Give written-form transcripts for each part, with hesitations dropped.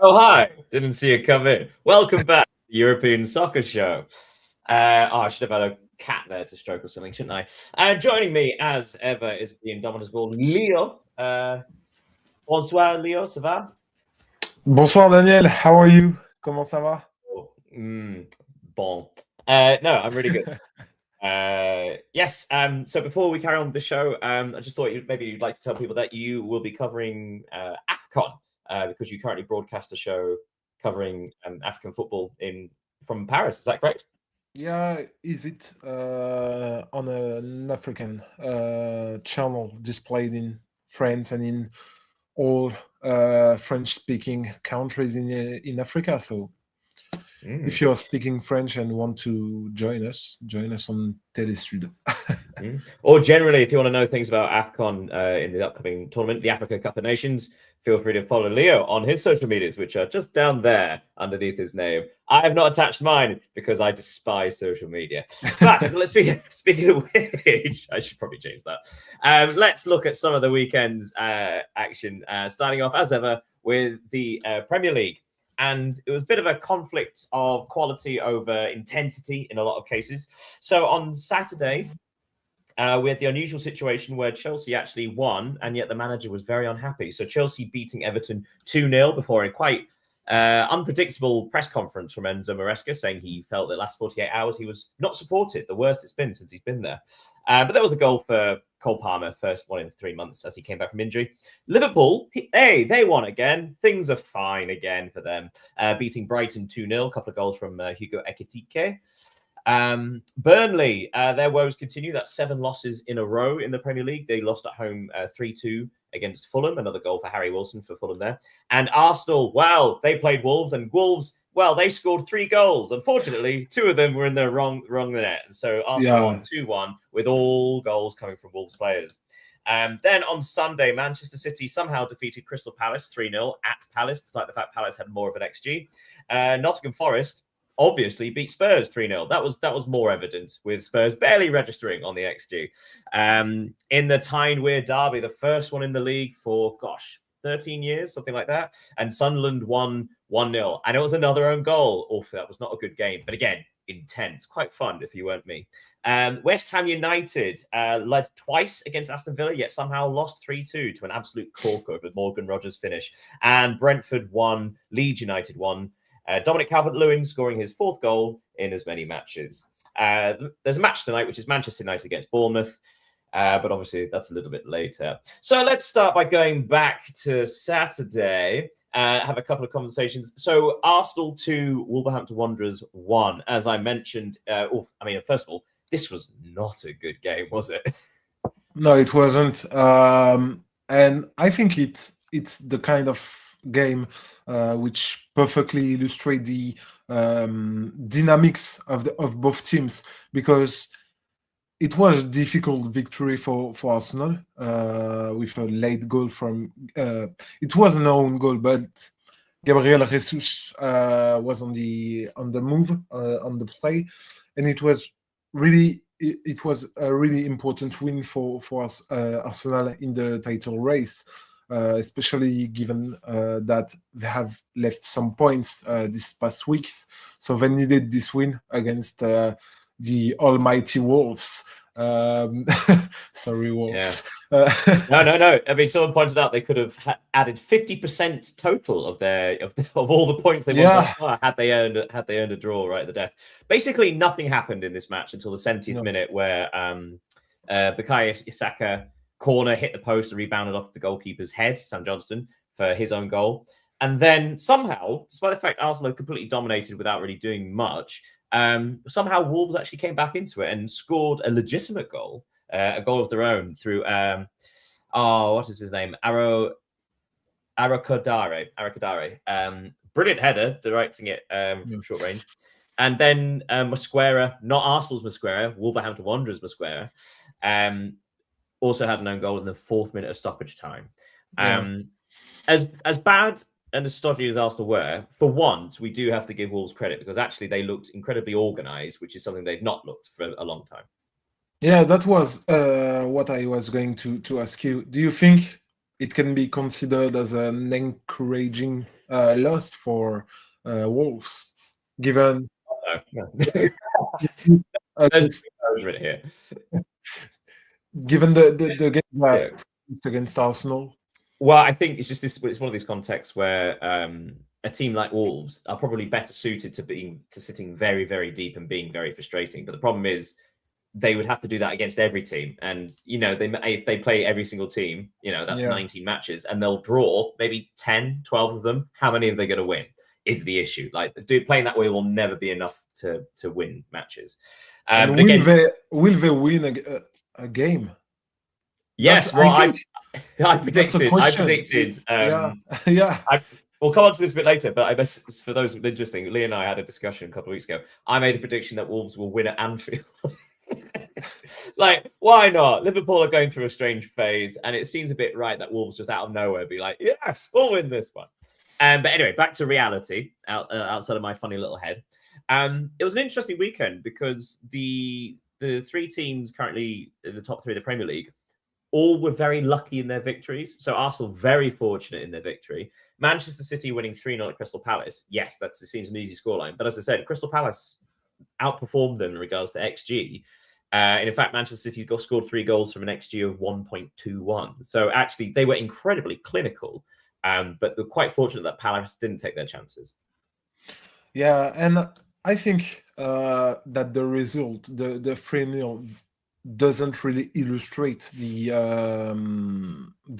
Oh, hi. Didn't see you come in. Welcome back to the European Soccer Show. I should have had a cat there to stroke or something, shouldn't I? Joining me, as ever, is the indomitable Leo. Bonsoir, Leo, ça va? Bonsoir Daniel, how are you? Comment ça va? Oh, bon. No, I'm really good. Yes. So before we carry on with the show, I just thought you'd like to tell people that you will be covering AFCON because you currently broadcast a show covering African football from Paris. Is that correct? Yeah, is it on an African channel displayed in France and in all French-speaking countries in Africa? So if you are speaking French and want to join us on Telesud. Or generally, if you want to know things about AFCON in the upcoming tournament, the Africa Cup of Nations, feel free to follow Leo on his social medias, which are just down there underneath his name. I have not attached mine because I despise social media. But speaking of which, I should probably change that. Let's look at some of the weekend's action, starting off, as ever, with the Premier League. And it was a bit of a conflict of quality over intensity in a lot of cases. So on Saturday, we had the unusual situation where Chelsea actually won, and yet the manager was very unhappy. So Chelsea beating Everton 2-0 before a quite unpredictable press conference from Enzo Maresca, saying he felt the last 48 hours he was not supported, the worst it's been since he's been there. But there was a goal for Cole Palmer, first one in 3 months as he came back from injury. Liverpool, they won again. Things are fine again for them, beating Brighton 2-0, a couple of goals from Hugo Ekitike. Burnley, their woes continue. That's 7 losses in a row in the Premier League. They lost at home 3-2 against Fulham. Another goal for Harry Wilson for Fulham there. And Arsenal, well, they played Wolves, and Wolves, well, they scored 3 goals. Unfortunately, 2 of them were in the wrong net. And so Arsenal won 2-1 with all goals coming from Wolves players. Then on Sunday, Manchester City somehow defeated Crystal Palace 3-0 at Palace, despite the fact Palace had more of an XG. Nottingham Forest obviously beat Spurs 3-0. That was more evident, with Spurs barely registering on the XG. In the Tyne Weir derby, the first one in the league for 13 years, something like that. And Sunderland won 1-0. And it was another own goal. Oh, that was not a good game. But again, intense. Quite fun if you weren't me. West Ham United led twice against Aston Villa, yet somehow lost 3-2 to an absolute corker with Morgan Rogers' finish. And Brentford won. Leeds United won. Dominic Calvert-Lewin scoring his 4th goal in as many matches. There's a match tonight, which is Manchester United against Bournemouth. But obviously, that's a little bit later. So let's start by going back to Saturday. Have a couple of conversations. So Arsenal 2, Wolverhampton Wanderers 1. As I mentioned, first of all, this was not a good game, was it? No, it wasn't. And I think it's the kind of game which perfectly illustrate the dynamics of both teams, because it was a difficult victory for Arsenal with a late goal from it was an own goal, but Gabriel Jesus was on the move on the play, and it was a really important win for Arsenal in the title race. Especially given that they have left some points this past weeks. So they needed this win against the almighty Wolves. Sorry, Wolves. Yeah. No. I mean, someone pointed out they could have added 50% total of all the points they won thus far had they earned a draw right at the death. Basically, nothing happened in this match until the 70th minute, where Bukayo Saka corner hit the post and rebounded off the goalkeeper's head, Sam Johnston, for his own goal. And then somehow, despite the fact Arsenal completely dominated without really doing much, somehow Wolves actually came back into it and scored a legitimate goal, a goal of their own through, what is his name? Arakadare. Brilliant header, directing it from short range. And then Mosquera, not Arsenal's Mosquera, Wolverhampton Wanderers Mosquera, also had an own goal in the 4th minute of stoppage time. As bad and as stodgy as Arsenal were, for once, we do have to give Wolves credit, because actually they looked incredibly organised, which is something they've not looked for a long time. Yeah, that was what I was going to ask you. Do you think it can be considered as an encouraging lost for Wolves, given No. against, Over it here. given the game we have Yeah. against Arsenal. Well, I think it's just this. It's one of these contexts where a team like Wolves are probably better suited to sitting very, very deep and being very frustrating. But the problem is they would have to do that against every team, and if they play every single team, that's 19 matches, and they'll draw maybe 10, 12 of them. How many are they going to win? Is the issue. Like, playing that way will never be enough to win matches. And will they win a game? Yes, I predicted. Yeah. We'll come on to this a bit later, but I guess for those interesting, Lee and I had a discussion a couple of weeks ago. I made a prediction that Wolves will win at Anfield. Like, why not? Liverpool are going through a strange phase, and it seems a bit right that Wolves just out of nowhere be like, yes, we'll win this one. But anyway, back to reality outside of my funny little head. It was an interesting weekend because the three teams currently in the top three of the Premier League all were very lucky in their victories. So Arsenal very fortunate in their victory. Manchester City winning 3-0 at Crystal Palace. Yes, it seems an easy scoreline. But as I said, Crystal Palace outperformed them in regards to XG. And in fact, Manchester City scored 3 goals from an XG of 1.21. So actually, they were incredibly clinical. But they're quite fortunate that Palace didn't take their chances. Yeah, and I think that the result, the 3-0, doesn't really illustrate the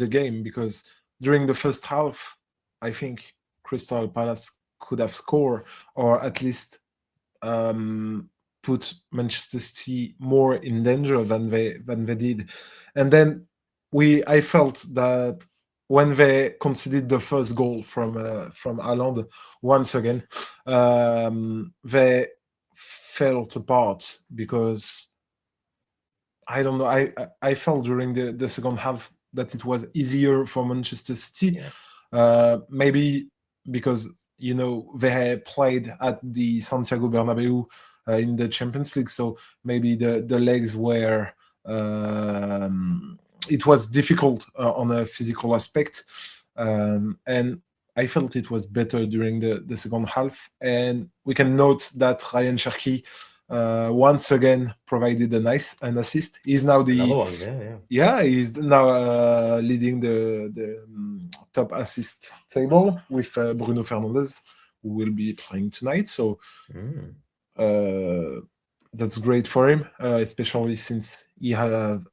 game, because during the first half, I think Crystal Palace could have scored, or at least put Manchester City more in danger than they did. And then I felt that when they conceded the first goal from Haaland, once again, they fell apart, because I don't know. I felt during the second half that it was easier for Manchester City. Yeah. Maybe because they played at the Santiago Bernabeu in the Champions League, so maybe the legs were. It was difficult on a physical aspect, and I felt it was better during the second half. And we can note that Ryan Cherki once again provided an assist. He's now he's now leading the top assist table with Bruno Fernandes, who will be playing tonight. So that's great for him, especially since he have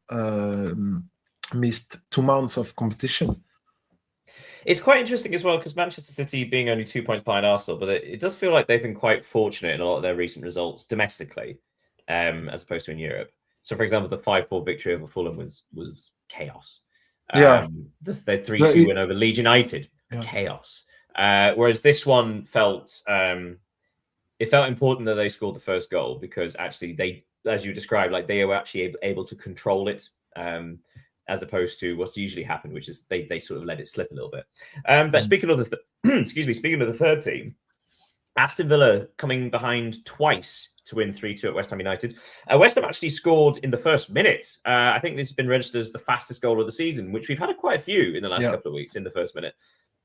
missed 2 months of competition. It's quite interesting as well, because Manchester City being only 2 points behind Arsenal, but it does feel like they've been quite fortunate in a lot of their recent results domestically, as opposed to in Europe. So, for example, the 5-4 victory over Fulham was chaos. The 3-2 win over Leeds United, chaos. Whereas this one felt important that they scored the first goal, because actually they, as you described, like they were actually able to control it. As opposed to what's usually happened, which is they sort of let it slip a little bit. But speaking of the third team, Aston Villa coming behind twice to win 3-2 at West Ham United. West Ham actually scored in the first minute. I think this has been registered as the fastest goal of the season, which we've had quite a few in the last couple of weeks in the first minute.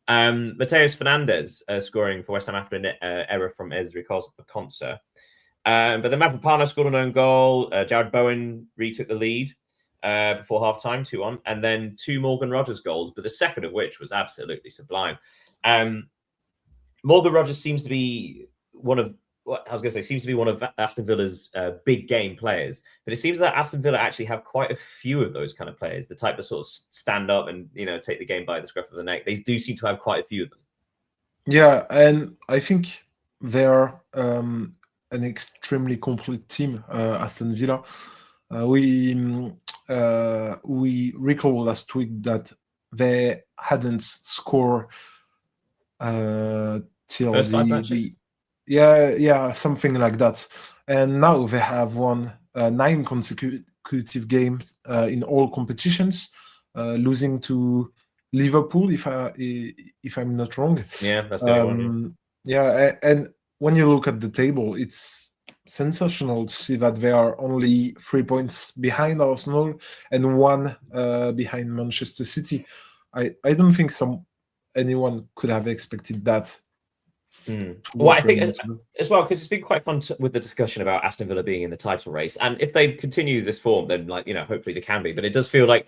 Mateus Fernandes scoring for West Ham after an error from Ezri Konsa. But then Mavropanos scored an own goal. Jared Bowen retook the lead before half-time, 2-1, and then 2 Morgan Rogers goals, but the second of which was absolutely sublime. Morgan Rogers seems to be one of Aston Villa's big game players, but it seems that Aston Villa actually have quite a few of those kind of players, the type that sort of stand up and take the game by the scruff of the neck. They do seem to have quite a few of them. Yeah, and I think they're an extremely complete team, Aston Villa. We recall last week that they hadn't scored till first 5 matches. Something like that. And now they have won 9 consecutive games in all competitions, losing to Liverpool, if I'm not wrong. Yeah, that's the only one. Yeah, and when you look at the table, it's sensational to see that they are only 3 points behind Arsenal and 1 behind Manchester City. I don't think anyone could have expected that. Well, I think as well, because it's been quite fun with the discussion about Aston Villa being in the title race, and if they continue this form, then hopefully they can be. But it does feel like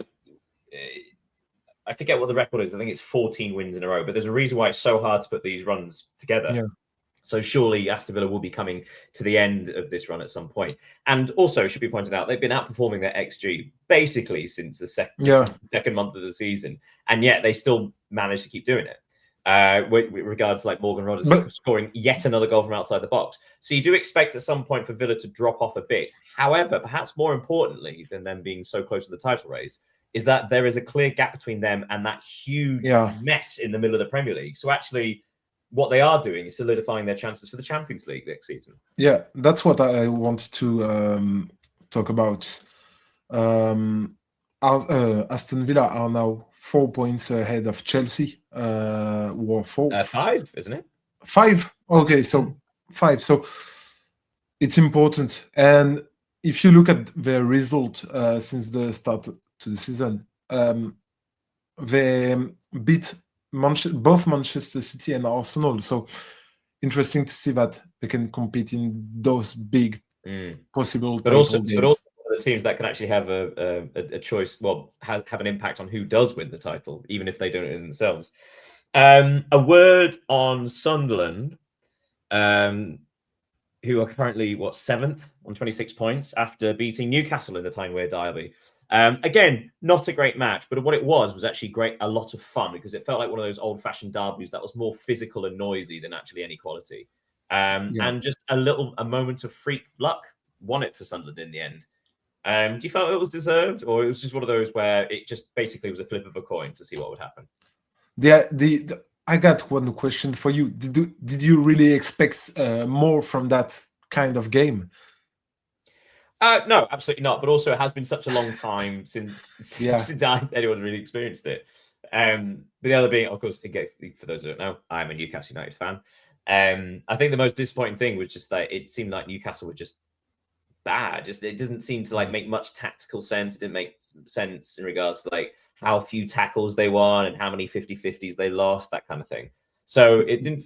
I forget what the record is. I think it's 14 wins in a row. But there's a reason why it's so hard to put these runs together. Yeah. So surely Aston Villa will be coming to the end of this run at some point. And also, it should be pointed out, they've been outperforming their XG basically since the second month of the season, and yet they still managed to keep doing it. With regards to like Morgan Rogers scoring yet another goal from outside the box. So you do expect at some point for Villa to drop off a bit. However, perhaps more importantly than them being so close to the title race is that there is a clear gap between them and that huge mess in the middle of the Premier League. So actually what they are doing is solidifying their chances for the Champions League next season. Yeah, that's what I want to talk about. Aston Villa are now 4 points ahead of Chelsea, who are fourth. 5, isn't it? 5. Okay, so 5. So it's important. And if you look at their result since the start to the season, they beat both Manchester City and Arsenal. So interesting to see that they can compete in those big possible games. But also the teams that can actually have a choice, have an impact on who does win the title, even if they don't themselves. A word on Sunderland, who are currently 7th on 26 points after beating Newcastle in the Tyne-Wear derby. Again, not a great match, but what it was actually a lot of fun, because it felt like one of those old-fashioned derbies that was more physical and noisy than actually any quality. And just a moment of freak luck won it for Sunderland in the end. Do you feel it was deserved, or it was just one of those where it just basically was a flip of a coin to see what would happen? I got one question for you. Did you really expect more from that kind of game? No, absolutely not. But also, it has been such a long time since anyone really experienced it. But the other being, of course, for those who don't know, I'm a Newcastle United fan. I think the most disappointing thing was just that it seemed like Newcastle were just bad. It doesn't seem to make much tactical sense. It didn't make sense in regards to how few tackles they won and how many 50-50s they lost, that kind of thing. So it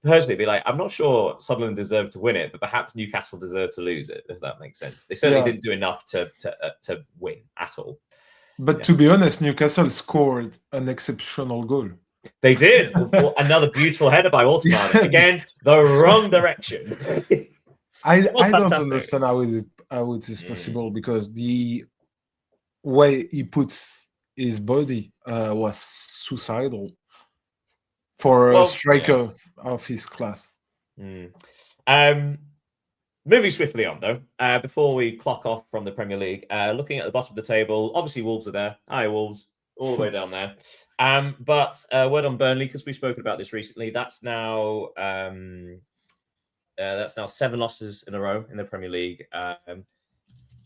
personally be I'm not sure Sunderland deserved to win it, but perhaps Newcastle deserved to lose it, if that makes sense. They certainly didn't do enough to win at all. But to be honest, Newcastle scored an exceptional goal. They did. Another beautiful header by Altamar. Again, the wrong direction. I don't understand how it is possible, because the way he puts his body was suicidal for a striker of his class. Moving swiftly on, though, before we clock off from the Premier League, looking at the bottom of the table, obviously Wolves are there. Hi, Wolves, all the way down there. But word on Burnley, because we've spoken about this recently. That's now 7 losses in a row in the Premier League.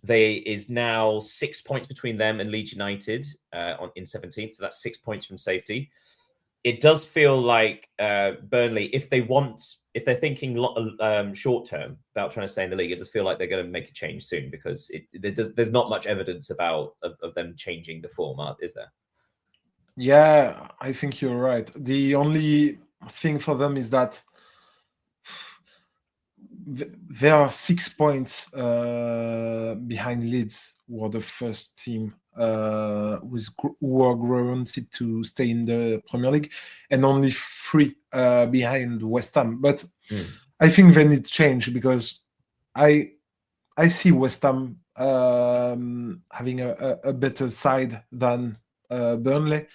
There is now 6 points between them and Leeds United in 17th. So that's 6 points from safety. It does feel like Burnley, if they're thinking short term about trying to stay in the league, it does feel like they're going to make a change soon, because there's not much evidence of them changing the format, is there? Yeah, I think you're right. The only thing for them is that there are 6 points behind Leeds, who are the first team who are guaranteed to stay in the Premier League, and only 3 behind West Ham. But I think they need change, because I see West Ham having a better side than Burnley.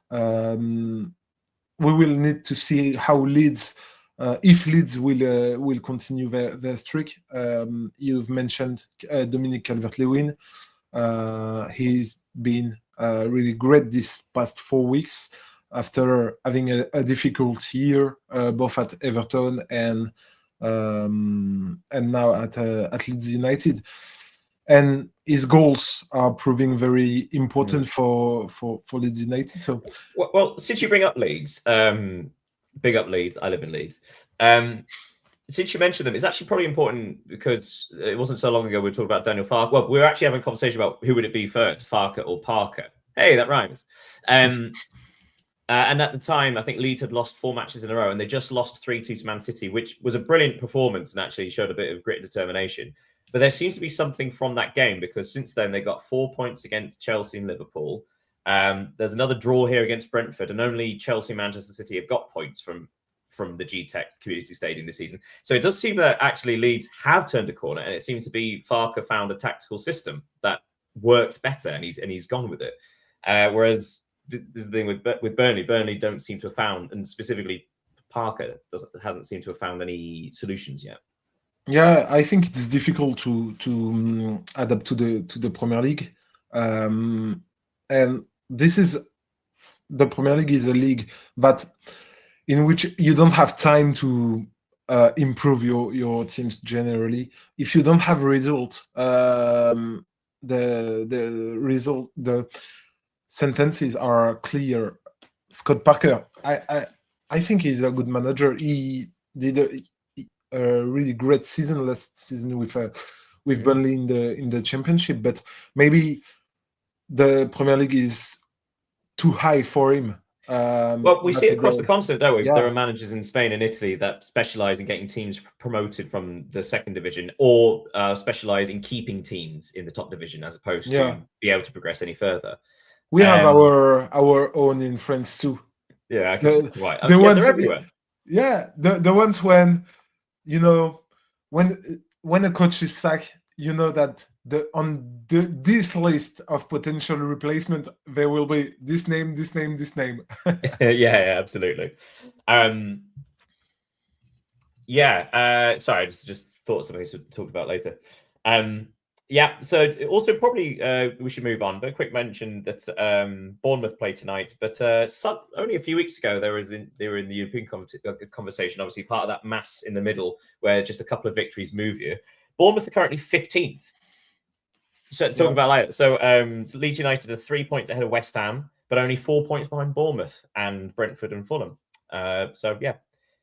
We will need to see how Leeds. If Leeds will continue their streak. You've mentioned Dominic Calvert-Lewin. He's been really great this past 4 weeks after having a difficult year, both at Everton and now at Leeds United. And his goals are proving very important for Leeds United. So, well, since you bring up Leeds. Big up Leeds. I live in Leeds. Since you mentioned them, it's actually probably important, because it wasn't so long ago we were talking about Daniel Farke. Well, we were actually having a conversation about who would it be first, Farke or Parker. Hey, that rhymes. And at the time, I think Leeds had lost 4 matches in a row, and they just lost 3-2 to Man City, which was a brilliant performance and actually showed a bit of grit and determination. But there seems to be something from that game, because since then they got 4 points against Chelsea and Liverpool. There's another draw here against Brentford, and only Chelsea and Manchester City have got points from the G-Tech Community Stadium this season. So it does seem that actually Leeds have turned a corner, and it seems to be Farke found a tactical system that worked better, and he's gone with it. Whereas this is the thing with Burnley. Burnley don't seem to have found, and specifically Parker hasn't seemed to have found any solutions yet. Yeah, I think it's difficult to adapt to the Premier League, and this is the Premier League is a league that in which you don't have time to improve your teams generally. If you don't have a result, the sentences are clear. Scott Parker, I think he's a good manager. He did a really great season last season with Burnley in the Championship, but maybe the Premier League is too high for him. Well, we see it across the continent, don't we? Yeah. There are managers in Spain and Italy that specialize in getting teams promoted from the second division, or specialize in keeping teams in the top division as opposed to be able to progress any further. We have our own in France too. Yeah, right. The ones they're everywhere. Yeah, the ones when when a coach is sacked, that this list of potential replacement, there will be this name, this name, this name. yeah, absolutely. Sorry, I just thought something to talk about later. Yeah, so also probably we should move on, but a quick mention that Bournemouth play tonight, but only a few weeks ago they were in the European conversation, obviously part of that mass in the middle where just a couple of victories move you. Bournemouth are currently 15th. So talk about later. So Leeds United are 3 points ahead of West Ham, but only 4 points behind Bournemouth and Brentford and Fulham.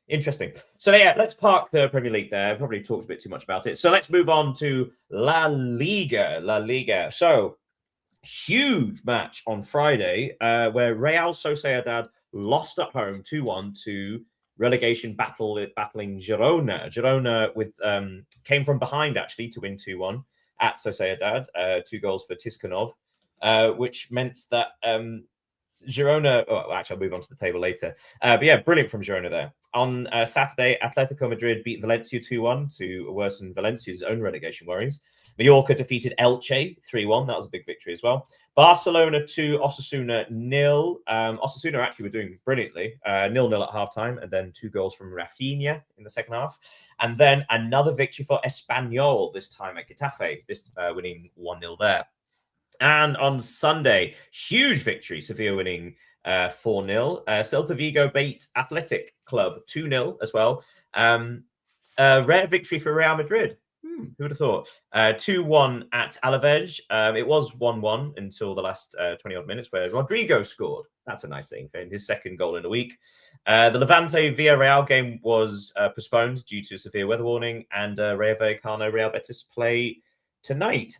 Interesting. So let's park the Premier League there. Probably talked a bit too much about it. So let's move on to La Liga. So huge match on Friday where Real Sociedad lost at home 2-1 to relegation battling Girona. Girona came from behind actually to win 2-1 at Sociedad. 2 goals for Tiskanov, which meant that Girona. Actually, I'll move on to the table later. But yeah, brilliant from Girona there. On Saturday, Atletico Madrid beat Valencia 2-1 to worsen Valencia's own relegation worries. Mallorca defeated Elche 3-1. That was a big victory as well. Barcelona 2, Osasuna 0. Osasuna actually were doing brilliantly. 0-0 at halftime, and then 2 goals from Rafinha in the second half. And then another victory for Espanyol, this time at Getafe, winning 1-0 there. And on Sunday, huge victory, Sevilla winning 4-0. Celta Vigo beat Athletic Club 2-0 as well. Rare victory for Real Madrid. Who would have thought? 2-1 at Alaves. It was 1-1 until the last 20-odd minutes where Rodrigo scored. That's a nice thing for him. His second goal in a week. The Levante-Villarreal game was postponed due to severe weather warning, and Rayo Vallecano-Real Betis play tonight.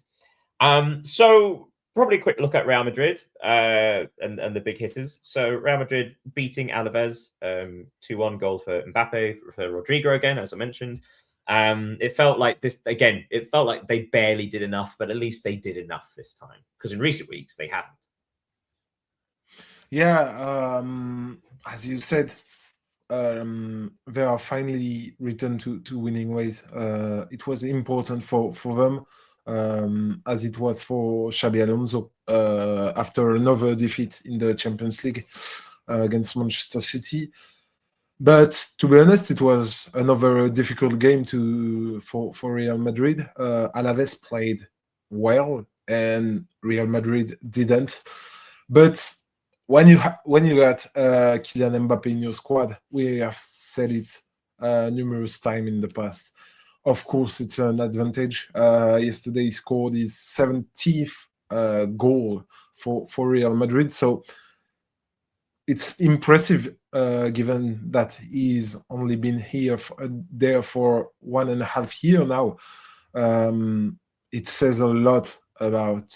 So probably a quick look at Real Madrid and the big hitters. So Real Madrid beating Alaves, 2-1 goal for Mbappe, for Rodrigo again, as I mentioned. It felt like they barely did enough, but at least they did enough this time, because in recent weeks they haven't. Yeah, as you said, they are finally returned to winning ways. It was important for them, as it was for Xabi Alonso after another defeat in the Champions League against Manchester City. But to be honest, it was another difficult game for Real Madrid. Alaves played well, and Real Madrid didn't. But when you got Kylian Mbappe in your squad, we have said it numerous times in the past. Of course, it's an advantage. Yesterday, he scored his 70th goal for Real Madrid. So it's impressive, given that he's only been there for 1.5 years now. It says a lot about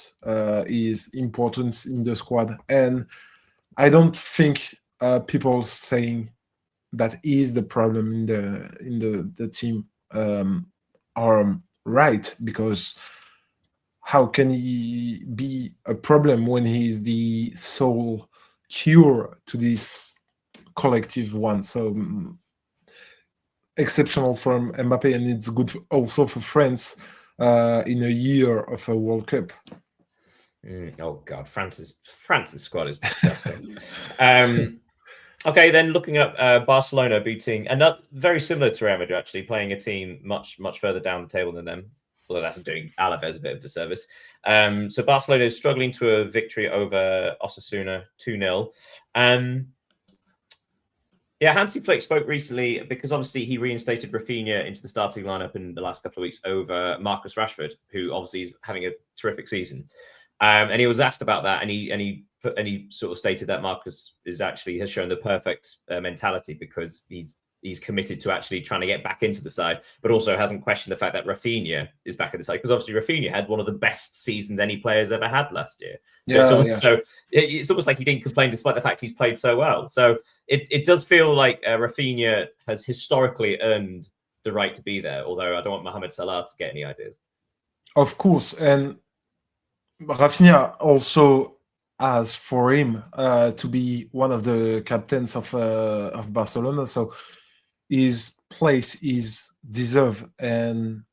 his importance in the squad. And I don't think people saying that is the problem in the team are right, because how can he be a problem when he is the sole cure to this collective one? So exceptional from Mbappe, and it's good also for France in a year of a World Cup. Oh God, France's squad is disgusting. Okay, then looking at Barcelona beating another very similar to Real Madrid, actually playing a team much further down the table than them. Although that's doing Alaves a bit of disservice. So Barcelona is struggling to a victory over Osasuna 2-0. Yeah, Hansi Flick spoke recently because obviously he reinstated Rafinha into the starting lineup in the last couple of weeks over Marcus Rashford, who obviously is having a terrific season. And he was asked about that, and he sort of stated that Marcus has shown the perfect mentality, because he's committed to actually trying to get back into the side, but also hasn't questioned the fact that Rafinha is back in the side, because obviously Rafinha had one of the best seasons any player's ever had last year. So it's almost like he didn't complain despite the fact he's played so well. So it does feel like Rafinha has historically earned the right to be there, although I don't want Mohamed Salah to get any ideas. Of course, and Rafinha also has for him to be one of the captains of Barcelona, so his place is deserved, and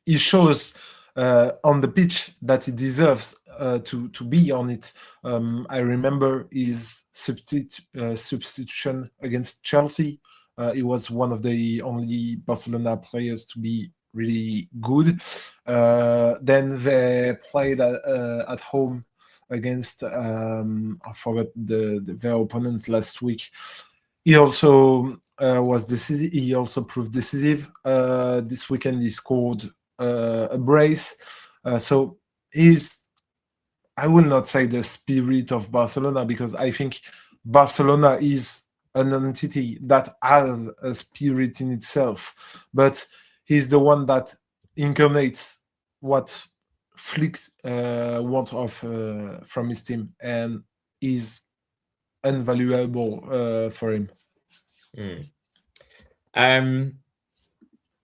he shows on the pitch that he deserves to be on it. I remember his substitution against Chelsea. He was one of the only Barcelona players to be really good. Then they played at home against I forgot their opponent last week. He also was decisive. He also proved decisive. This weekend he scored a brace. So he's, I will not say the spirit of Barcelona, because I think Barcelona is an entity that has a spirit in itself, but he's the one that incarnates what Flick wants from his team, and is invaluable for him.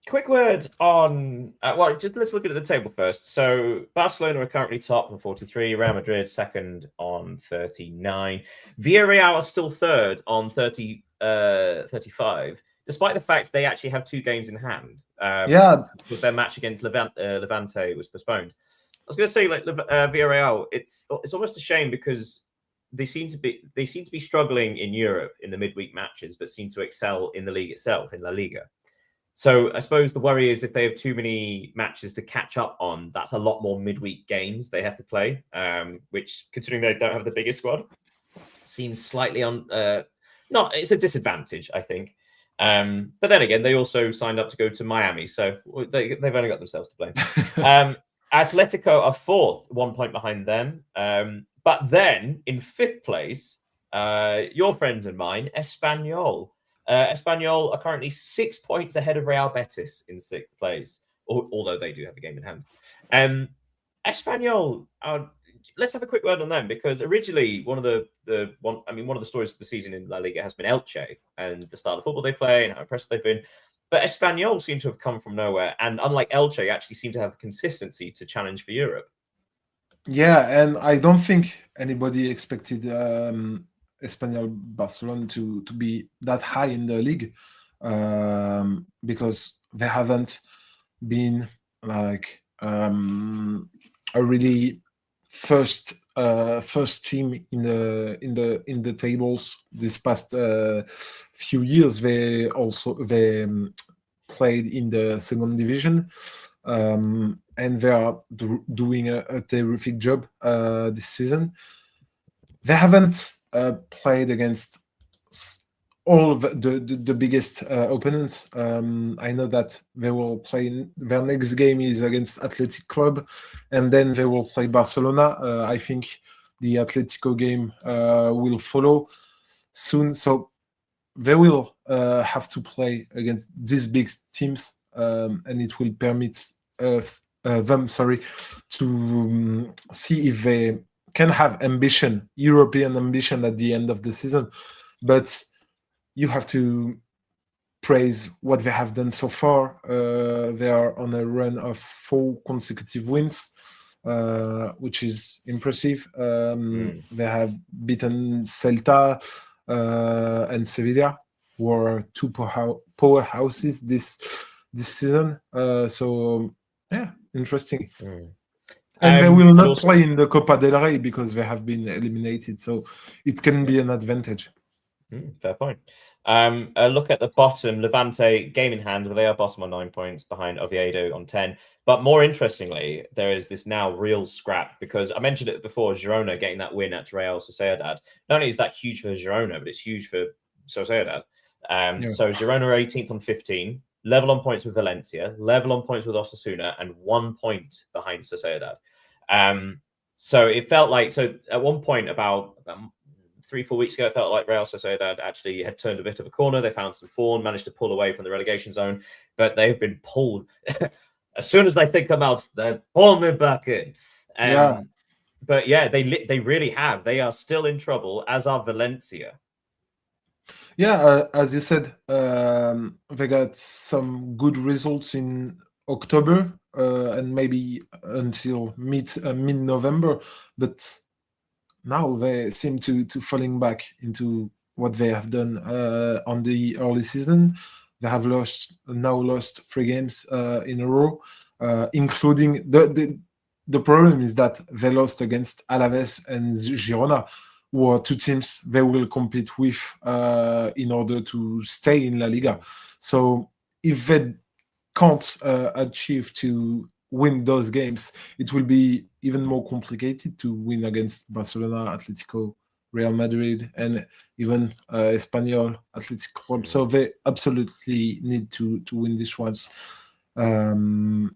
Quick word on just let's look at the table first. So Barcelona are currently top on 43, Real Madrid second on 39, Villarreal are still third on 35, despite the fact they actually have 2 games in hand. Because their match against Levante was postponed. I was going to say, like, Villarreal, it's almost a shame, because they seem to be struggling in Europe in the midweek matches, but seem to excel in the league itself, in La Liga. So I suppose the worry is if they have too many matches to catch up on, that's a lot more midweek games they have to play, which, considering they don't have the biggest squad, seems slightly it's a disadvantage, I think. But then again, they also signed up to go to Miami, so they've only got themselves to blame. Atletico are 4th, 1 point behind them. But then in 5th place, your friends and mine, Espanyol. Espanyol are currently 6 points ahead of Real Betis in 6th place, although they do have a game in hand. Espanyol, let's have a quick word on them, because originally one of the stories of the season in La Liga has been Elche and the style of football they play and how impressive they've been. But Espanyol seem to have come from nowhere, and unlike Elche, actually seem to have consistency to challenge for Europe. Yeah, and I don't think anybody expected Espanyol Barcelona to be that high in the league, because they haven't been like a really first team in the tables this past few years. They played in the second division, and they are doing a terrific job this season. They haven't played against all of the biggest opponents. I know that they will play, their next game is against Athletic Club, and then they will play Barcelona. I think the Atletico game will follow soon, so they will have to play against these big teams, and it will permit them to see if they can have ambition, European ambition, at the end of the season. but you have to praise what they have done so far. They are on a run of 4 consecutive wins, which is impressive. They have beaten Celta and Sevilla, who are 2 powerhouses this season. So yeah, interesting. And they will not play in the Copa del Rey because they have been eliminated, so it can be an advantage. Fair point. A look at the bottom, Levante game in hand, but they are bottom on 9 points behind Oviedo on 10. But more interestingly, there is this now real scrap because I mentioned it before, Girona getting that win at Real Sociedad. Not only is that huge for Girona, but it's huge for Sociedad. So Girona are 18th on 15, level on points with Valencia, level on points with Osasuna, and 1 point behind Sociedad. So it felt like, at one point about 3-4 weeks ago, it felt like Real Sociedad actually had turned a bit of a corner. They found some form, managed to pull away from the relegation zone, but they've been pulled. As soon as they think I'm out, they're pulling me back in. But yeah, they really have. They are still in trouble, as are Valencia. Yeah, as you said, they got some good results in October and maybe until mid-November, but now they seem to falling back into what they have done on the early season. They have now lost 3 games in a row, including the problem is that they lost against Alaves and Girona, who are 2 teams they will compete with in order to stay in La Liga. So if they can't achieve to win those games, it will be even more complicated to win against Barcelona, Atletico, Real Madrid, and even Espanyol, Athletic Club. So they absolutely need to win these ones. And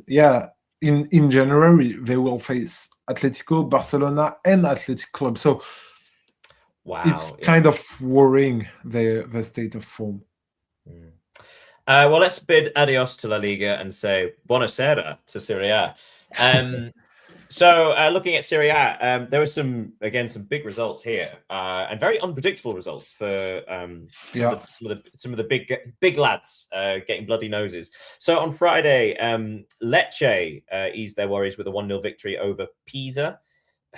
yeah, in January they will face Atletico, Barcelona, and Athletic Club. So it's kind of worrying the state of form. Well, let's bid adios to La Liga and say buonasera to Serie A. So looking at Serie A, there were some big results here and very unpredictable results for some of the big lads getting bloody noses. So on Friday, Lecce eased their worries with a 1-0 victory over Pisa.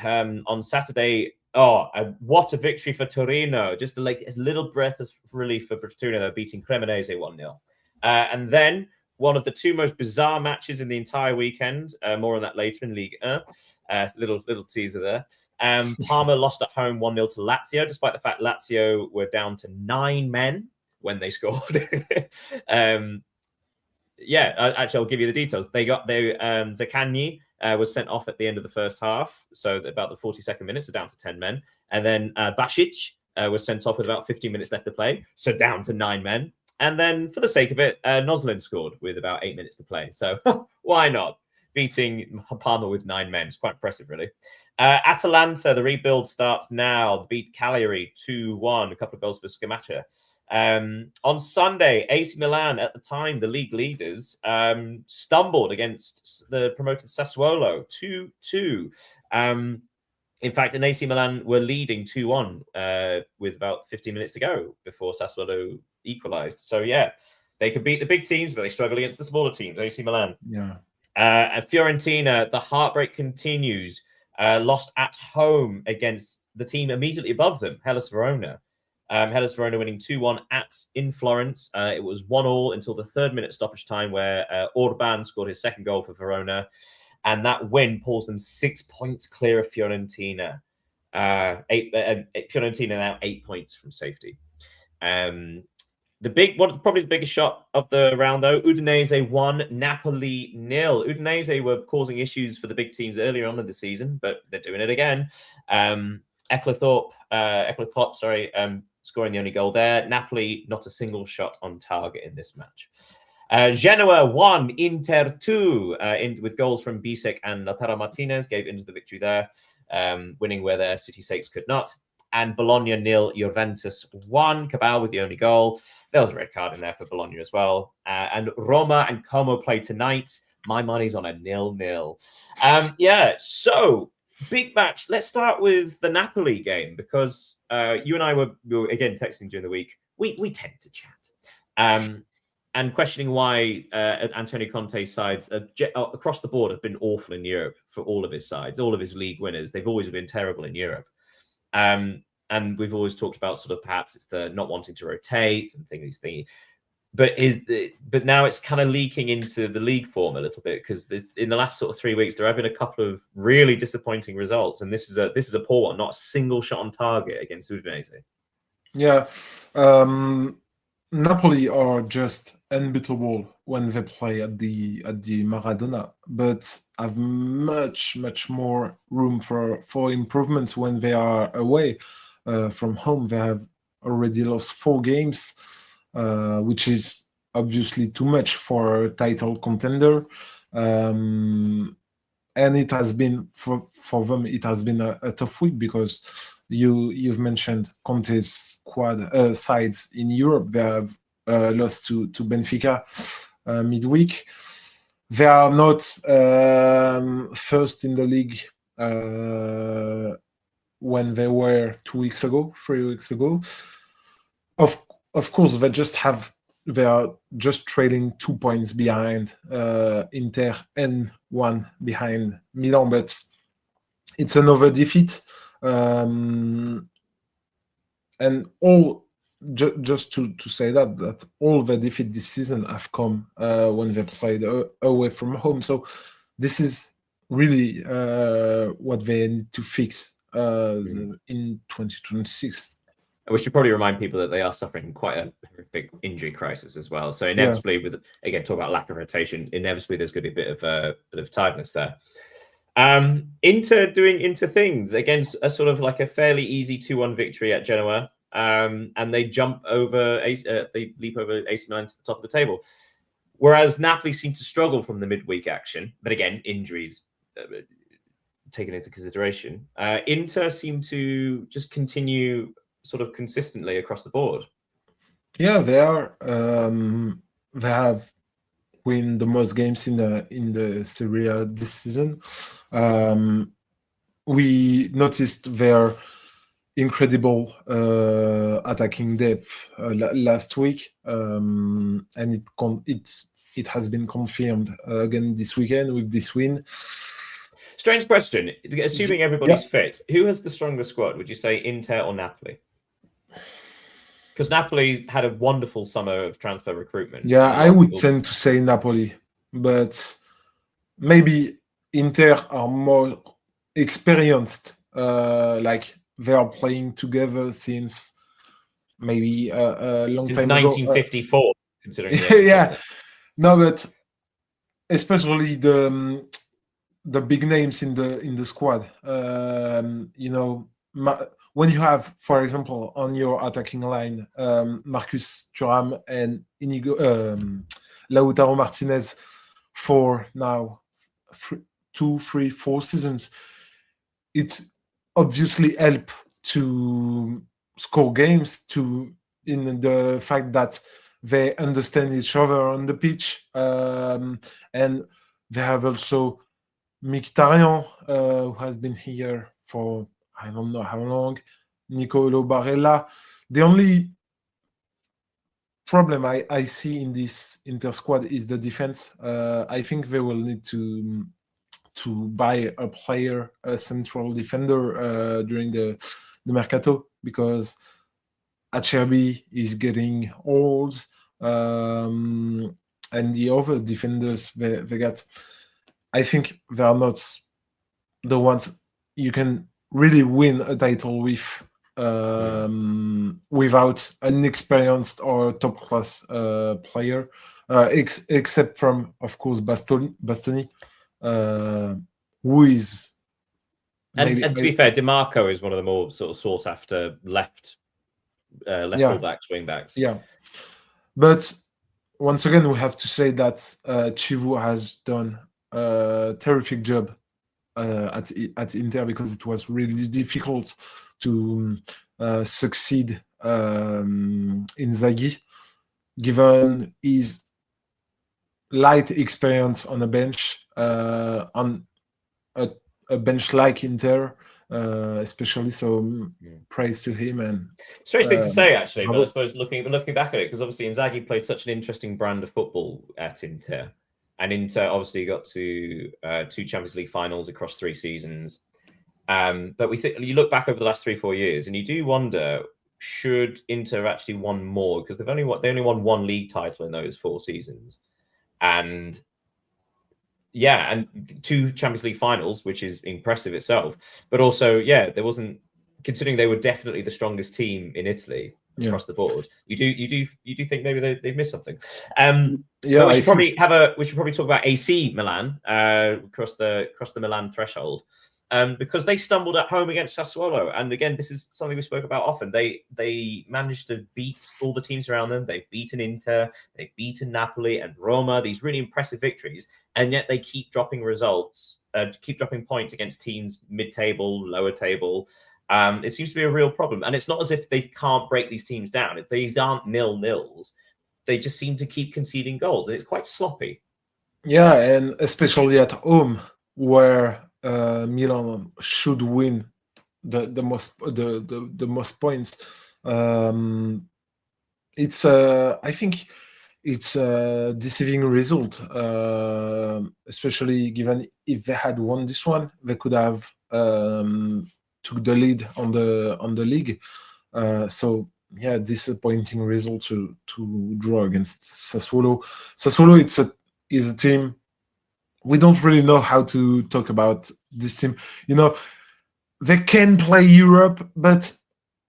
On Saturday, what a victory for Torino! Just like a little breath of relief for Torino, beating Cremonese 1-0. And then one of the 2 most bizarre matches in the entire weekend. More on that later in Ligue 1. Little teaser there. Parma lost at home 1-0 to Lazio, despite the fact Lazio were down to 9 men when they scored. Actually, I'll give you the details. Zaccagni was sent off at the end of the first half, so about the 42nd minute, so down to 10 men. And then Basic was sent off with about 15 minutes left to play, so down to 9 men. And then, for the sake of it, Noslin scored with about 8 minutes to play. So why not? Beating Parma with 9 men. It's quite impressive, really. Atalanta, the rebuild starts now. Beat Cagliari 2-1. A couple of goals for Scamacca. On Sunday, AC Milan, at the time the league leaders, stumbled against the promoted Sassuolo 2-2. In fact, AC Milan were leading 2-1 with about 15 minutes to go before Sassuolo equalized. So yeah, they could beat the big teams, but they struggle against the smaller teams. AC Milan. Yeah. And Fiorentina, the heartbreak continues. Lost at home against the team immediately above them, Hellas Verona. Hellas Verona winning 2-1 in Florence. It was 1-1 until the 3rd minute stoppage time, where Orban scored his 2nd goal for Verona. And that win pulls them 6 points clear of Fiorentina. Fiorentina now 8 points from safety. Probably the biggest shot of the round, though, Udinese 1, Napoli 0. Udinese were causing issues for the big teams earlier on in the season, but they're doing it again. Ecclethorpe, scoring the only goal there. Napoli, not a single shot on target in this match. Genoa 1, Inter 2, with goals from Bisek and Lautaro Martinez, gave Inter the victory there, winning where their city sakes could not. And Bologna 0, Juventus 1, Cabal with the only goal. There was a red card in there for Bologna as well. And Roma and Como play tonight. My money's on a 0-0. So Big match. Let's start with the Napoli game because you and I were again texting during the week. We tend to chat, and questioning why Antonio Conte's sides across the board have been awful in Europe for all of his sides, all of his league winners. They've always been terrible in Europe, and we've always talked about sort of perhaps it's the not wanting to rotate and things. But now it's kind of leaking into the league form a little bit because in the last sort of 3 weeks there have been a couple of really disappointing results, and this is a poor one. Not a single shot on target against Udinese. Yeah, Napoli are just unbeatable when they play at the Maradona, but have much more room for improvements when they are away from home. They have already lost 4 games. Which is obviously too much for a title contender. And it has been, for them, it has been a tough week because you've mentioned Conte's squad sides in Europe. They have lost to Benfica midweek. They are not first in the league when they were 3 weeks ago. Of course, they are just trailing 2 points behind Inter and 1 behind Milan, but it's another defeat. And all just to say that all the defeat this season have come when they played away from home. So this is really what they need to fix in 2026. We should probably remind people that they are suffering quite a big injury crisis as well. So inevitably, with again talk about lack of rotation, inevitably there's going to be a bit of tiredness there. Inter things against a sort of like a fairly easy 2-1 victory at Genoa, and they leap over AC Milan to the top of the table. Whereas Napoli seem to struggle from the midweek action, but again injuries taken into consideration. Inter seem to just continue sort of consistently across the board. Yeah, they are. They have win the most games in the Serie A this season. We noticed their incredible attacking depth last week, and it has been confirmed again this weekend with this win. Strange question. Assuming everybody's fit, who has the stronger squad? Would you say Inter or Napoli? Because Napoli had a wonderful summer of transfer recruitment. Yeah, I would tend to say Napoli, but maybe Inter are more experienced. Like they are playing together since maybe a long since time 1954, ago. Considering yeah, no, but especially the big names in the squad. When you have, for example, on your attacking line, Marcus Thuram and Inigo Lautaro Martinez for now 2, 3, 4 seasons, it obviously help to score games in the fact that they understand each other on the pitch, and they have also Mkhitaryan, who has been here for I don't know how long, Nicolo Barella. The only problem I see in this Inter squad is the defense. I think they will need to buy a player, a central defender during the Mercato, because Acerbi is getting old, and the other defenders they got, I think they are not the ones you can really win a title with without an experienced or top class player, except from, of course, Bastoni, who is. And to be fair, DiMarco is one of the more sort of sought after left fullbacks, wing backs. Yeah, but once again, we have to say that Chivu has done a terrific job at Inter, because it was really difficult to succeed Inzaghi, given his light experience on a bench, on a a bench like Inter, especially. So praise to him. And strange thing to say, actually, but I bravo. suppose looking back at it, because obviously Inzaghi played such an interesting brand of football at Inter, and Inter obviously got to 2 Champions League finals across 3 seasons. But you look back over the last 3-4 years, and you do wonder, should Inter have actually won more, because they only won 1 league title in those 4 seasons, and 2 Champions League finals, which is impressive itself. But also, there wasn't, considering they were definitely the strongest team in Italy across the board. You do think maybe they've missed something. But we should probably talk about AC Milan across the Milan threshold. Because they stumbled at home against Sassuolo, and again, this is something we spoke about often. They managed to beat all the teams around them. They've beaten Inter, they've beaten Napoli and Roma. These really impressive victories, and yet they keep dropping points against teams mid-table, lower table. It seems to be a real problem, and it's not as if they can't break these teams down. These aren't 0-0s. They just seem to keep conceding goals, and it's quite sloppy. Yeah, and especially at home, where Milan should win the most points. It's I think it's a deceiving result, especially given if they had won this one, they could have took the lead on the league. So yeah, disappointing result to draw against Sassuolo. Sassuolo, is a team we don't really know how to talk about this team. They can play Europe, but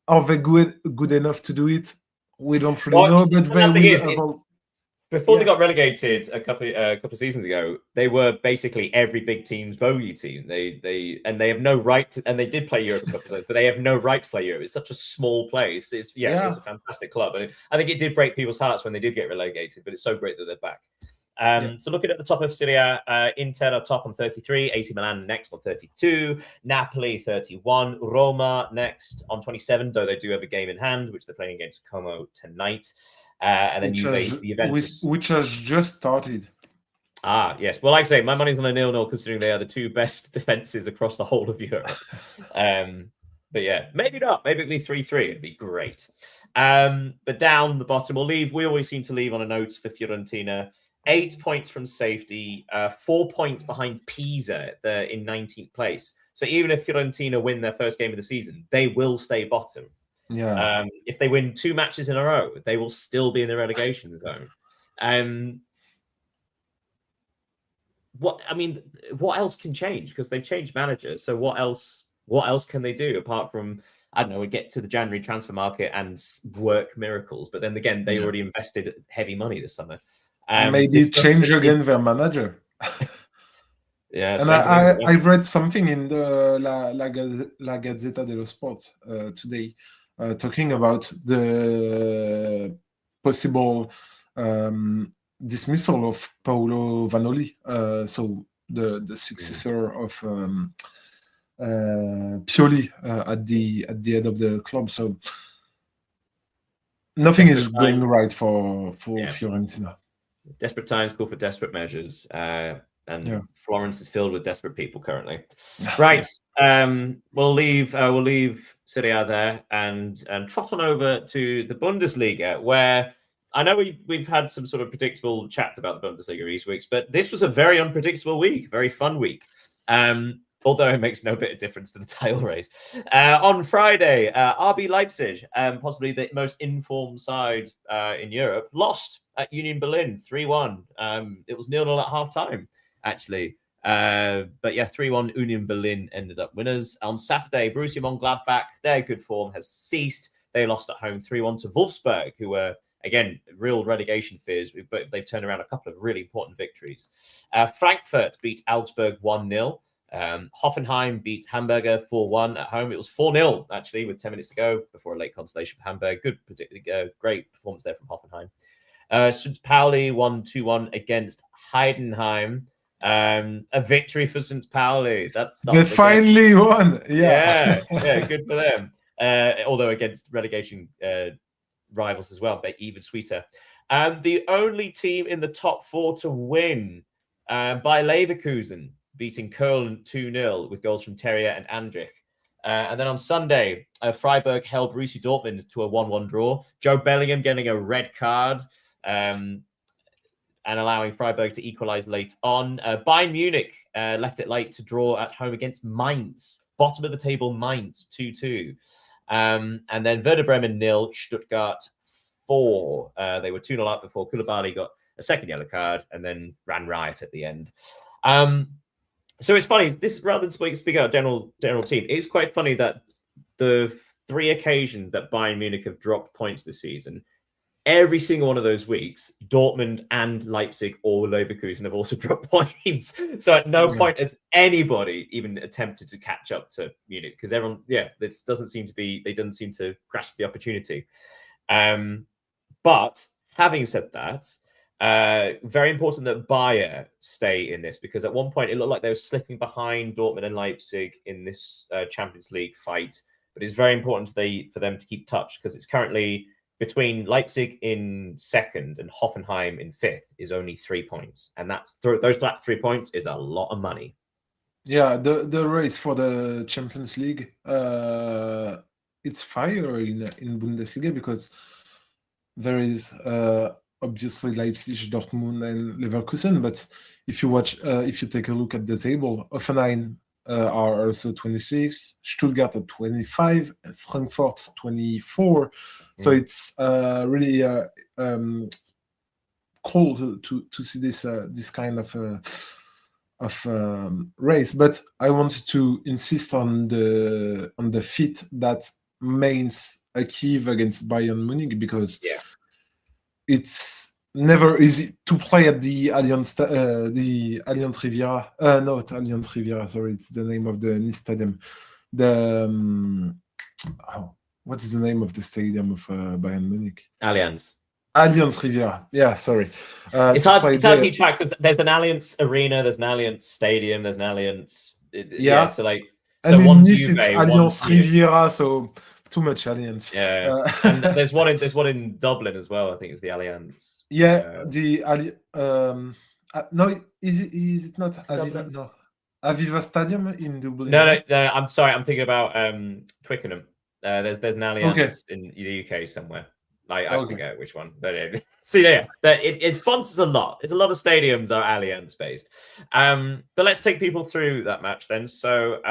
are they good enough to do it? We don't really know. But they will. Before they got relegated a couple of seasons ago, they were basically every big team's bogey team. They have no right to, and they did play Europe a couple of times, but they have no right to play Europe. It's such a small place. It's a fantastic club, and I think it did break people's hearts when they did get relegated. But it's so great that they're back. So looking at the top of Serie A, Inter are top on 33, AC Milan next on 32, Napoli 31, Roma next on 27, though they do have a game in hand, which they're playing against Como tonight. And then Juventus, which has just started. Yes. Well, like I say, my money's on a 0-0, considering they are the 2 best defenses across the whole of Europe. But yeah, maybe not. Maybe it'd be 3-3. It'd be great. But down the bottom, we always seem to leave on a note for Fiorentina. 8 points from safety, 4 points behind Pisa in 19th place. So even if Fiorentina win their first game of the season, they will stay bottom. Yeah. If they win 2 matches in a row, they will still be in the relegation zone. What else can change? Because they've changed managers. So what else can they do apart from, I don't know, get to the January transfer market and work miracles? But then again, they already invested heavy money this summer. Maybe change again their manager. Yeah, and I read something in the La Gazzetta dello Sport today, talking about the possible dismissal of Paolo Vanoli, so the successor of Pioli at the head of the club. So nothing is going right for Fiorentina. Desperate times call for desperate measures, and Florence is filled with desperate people currently. Right, we'll leave Serie A there and trot on over to the Bundesliga, where I know we've had some sort of predictable chats about the Bundesliga these weeks, but this was a very unpredictable week, very fun week. Although it makes no bit of difference to the title race. On Friday, RB Leipzig, possibly the most informed side in Europe, lost at Union Berlin 3-1. It was 0-0 at half-time, actually. But yeah, 3-1 Union Berlin ended up winners. On Saturday, Borussia Mönchengladbach, their good form has ceased. They lost at home 3-1 to Wolfsburg, who were, again, real relegation fears, but they've turned around a couple of really important victories. Frankfurt beat Augsburg 1-0. Hoffenheim beat Hamburger 4-1 at home. It was 4-0, actually, with 10 minutes to go before a late consolation for Hamburg. Great performance there from Hoffenheim. St. Pauli won 2-1 against Heidenheim. A victory for St. Pauli. They finally won. Yeah, good for them. Although against relegation rivals as well, but even sweeter. And the only team in the top 4 to win by Leverkusen. beating Köln 2-0 with goals from Terrier and Andrich. And then on Sunday, Freiburg held Borussia Dortmund to a 1-1 draw. Joe Bellingham getting a red card and allowing Freiburg to equalise late on. Bayern Munich left it late to draw at home against Mainz. Bottom of the table, Mainz 2-2. And then Werder Bremen 0, Stuttgart 4. They were 2-0 up before Koulibaly got a second yellow card and then ran riot at the end. So it's funny, this rather than speak out general team, it's quite funny that the 3 occasions that Bayern Munich have dropped points this season, every single one of those weeks, Dortmund and Leipzig or Leverkusen have also dropped points. So at no point has anybody even attempted to catch up to Munich because everyone, this doesn't seem to grasp the opportunity. But having said that, very important that Bayer stay in this because at one point it looked like they were slipping behind Dortmund and Leipzig in this Champions League fight. But it's very important for them to keep touch because it's currently between Leipzig in second and Hoffenheim in fifth is only 3 points. And those 3 points is a lot of money. Yeah, the race for the Champions League, it's fire in Bundesliga because there is obviously Leipzig, Dortmund, and Leverkusen. But if you take a look at the table, Hoffenheim are also 26, Stuttgart at 25, Frankfurt 24. So it's really cool to see this kind of race. But I wanted to insist on the feat that Mainz achieved against Bayern Munich because it's never easy to play at the Allianz Riviera. Not Allianz Riviera. Sorry, it's the name of the Nice stadium. What's the name of the stadium of Bayern Munich? Allianz Riviera. Yeah, sorry. It's hard to keep track because there's an Allianz Arena, there's an Allianz Stadium, there's an Allianz. So in Nice it's Allianz Riviera. So too much Allianz. Yeah, and there's one in Dublin as well. I think it's the Allianz. Yeah, no, is it not Aviva? No, Aviva Stadium in Dublin. No. I'm sorry. I'm thinking about Twickenham. There's an Allianz in the UK somewhere. I forget which one. But it sponsors a lot. It's a lot of stadiums are Allianz based. But let's take people through that match then. So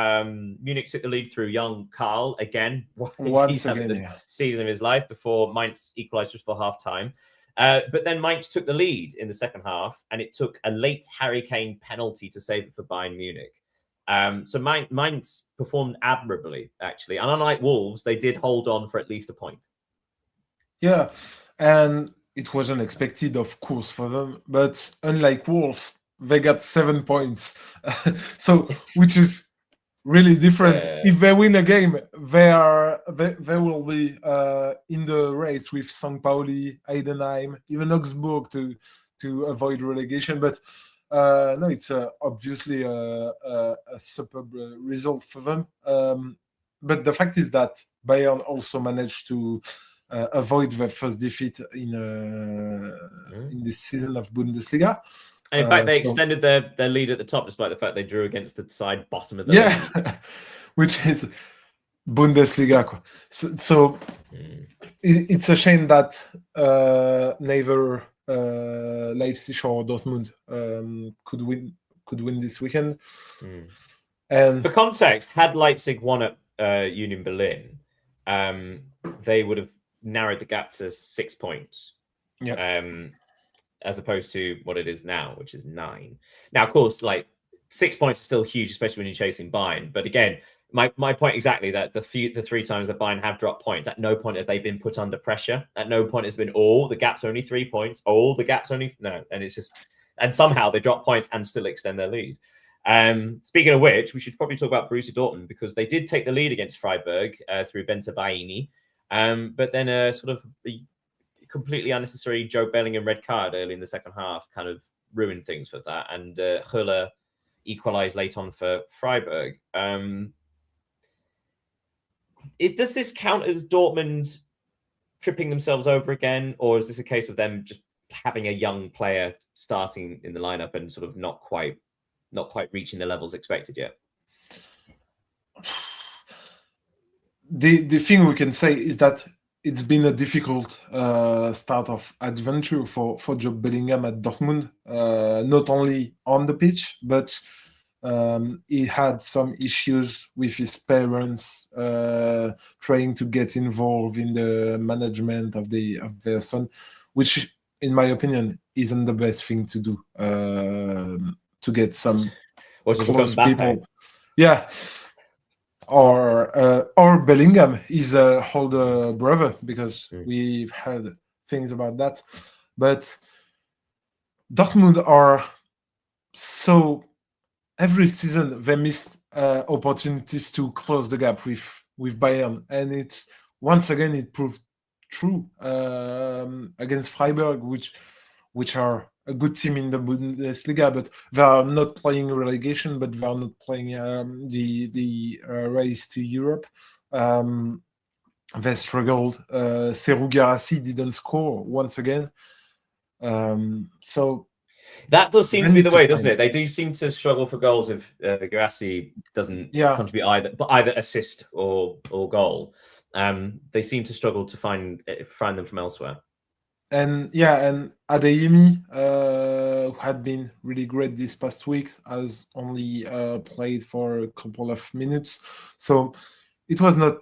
Munich took the lead through young Karl again. He's having the season of his life before Mainz equalised just for half time. But then Mainz took the lead in the second half, and it took a late Harry Kane penalty to save it for Bayern Munich. So Mainz performed admirably, actually. And unlike Wolves, they did hold on for at least a point. Yeah, and it wasn't expected, of course, for them. But unlike Wolves, they got 7 points. So, which is really different. If they win a game, they will be in the race with St. Pauli, Heidenheim, even Augsburg to avoid relegation. But no, it's obviously a superb result for them. But the fact is that Bayern also managed to avoid their first defeat in this season of Bundesliga. And in fact, they extended their lead at the top, despite the fact they drew against the side bottom of the league. Which is Bundesliga. So it's a shame that neither Leipzig or Dortmund could win this weekend. And for context, had Leipzig won at Union Berlin, they would have narrowed the gap to 6 points. As opposed to what it is now, which is 9. Now, of course, 6 points is still huge, especially when you're chasing Bayern. But again, my point exactly that the 3 times that Bayern have dropped points, at no point have they been put under pressure. At no point has been, the gap's only 3 points. The gap's only no. And it's just, and somehow they drop points and still extend their lead. Speaking of which, we should probably talk about Borussia Dortmund because they did take the lead against Freiburg through Bensebaini. But then a sort of completely unnecessary Joe Bellingham red card early in the second half kind of ruined things for that. And Höller equalised late on for Freiburg. Does this count as Dortmund tripping themselves over again? Or is this a case of them just having a young player starting in the lineup and sort of not quite not quite reaching the levels expected yet? The thing we can say is that it's been a difficult start of adventure for Job Bellingham at Dortmund, not only on the pitch, but he had some issues with his parents trying to get involved in the management of their son, which, in my opinion, isn't the best thing to do. To get some close people, yeah. Or Bellingham is a older brother, because we've heard things about that. But Dortmund are so, every season they missed opportunities to close the gap with Bayern, and it's once again it proved true against Freiburg, which are a good team in the Bundesliga, but they are not playing relegation, but they are not playing the race to Europe. They struggled. Serhou Guirassy didn't score once again. So that does seem to be the way, doesn't it? They do seem to struggle for goals if Guirassy doesn't contribute either assist or goal. They seem to struggle to find them from elsewhere. And Adeyemi, who had been really great these past weeks, has only played for a couple of minutes. So it wasn't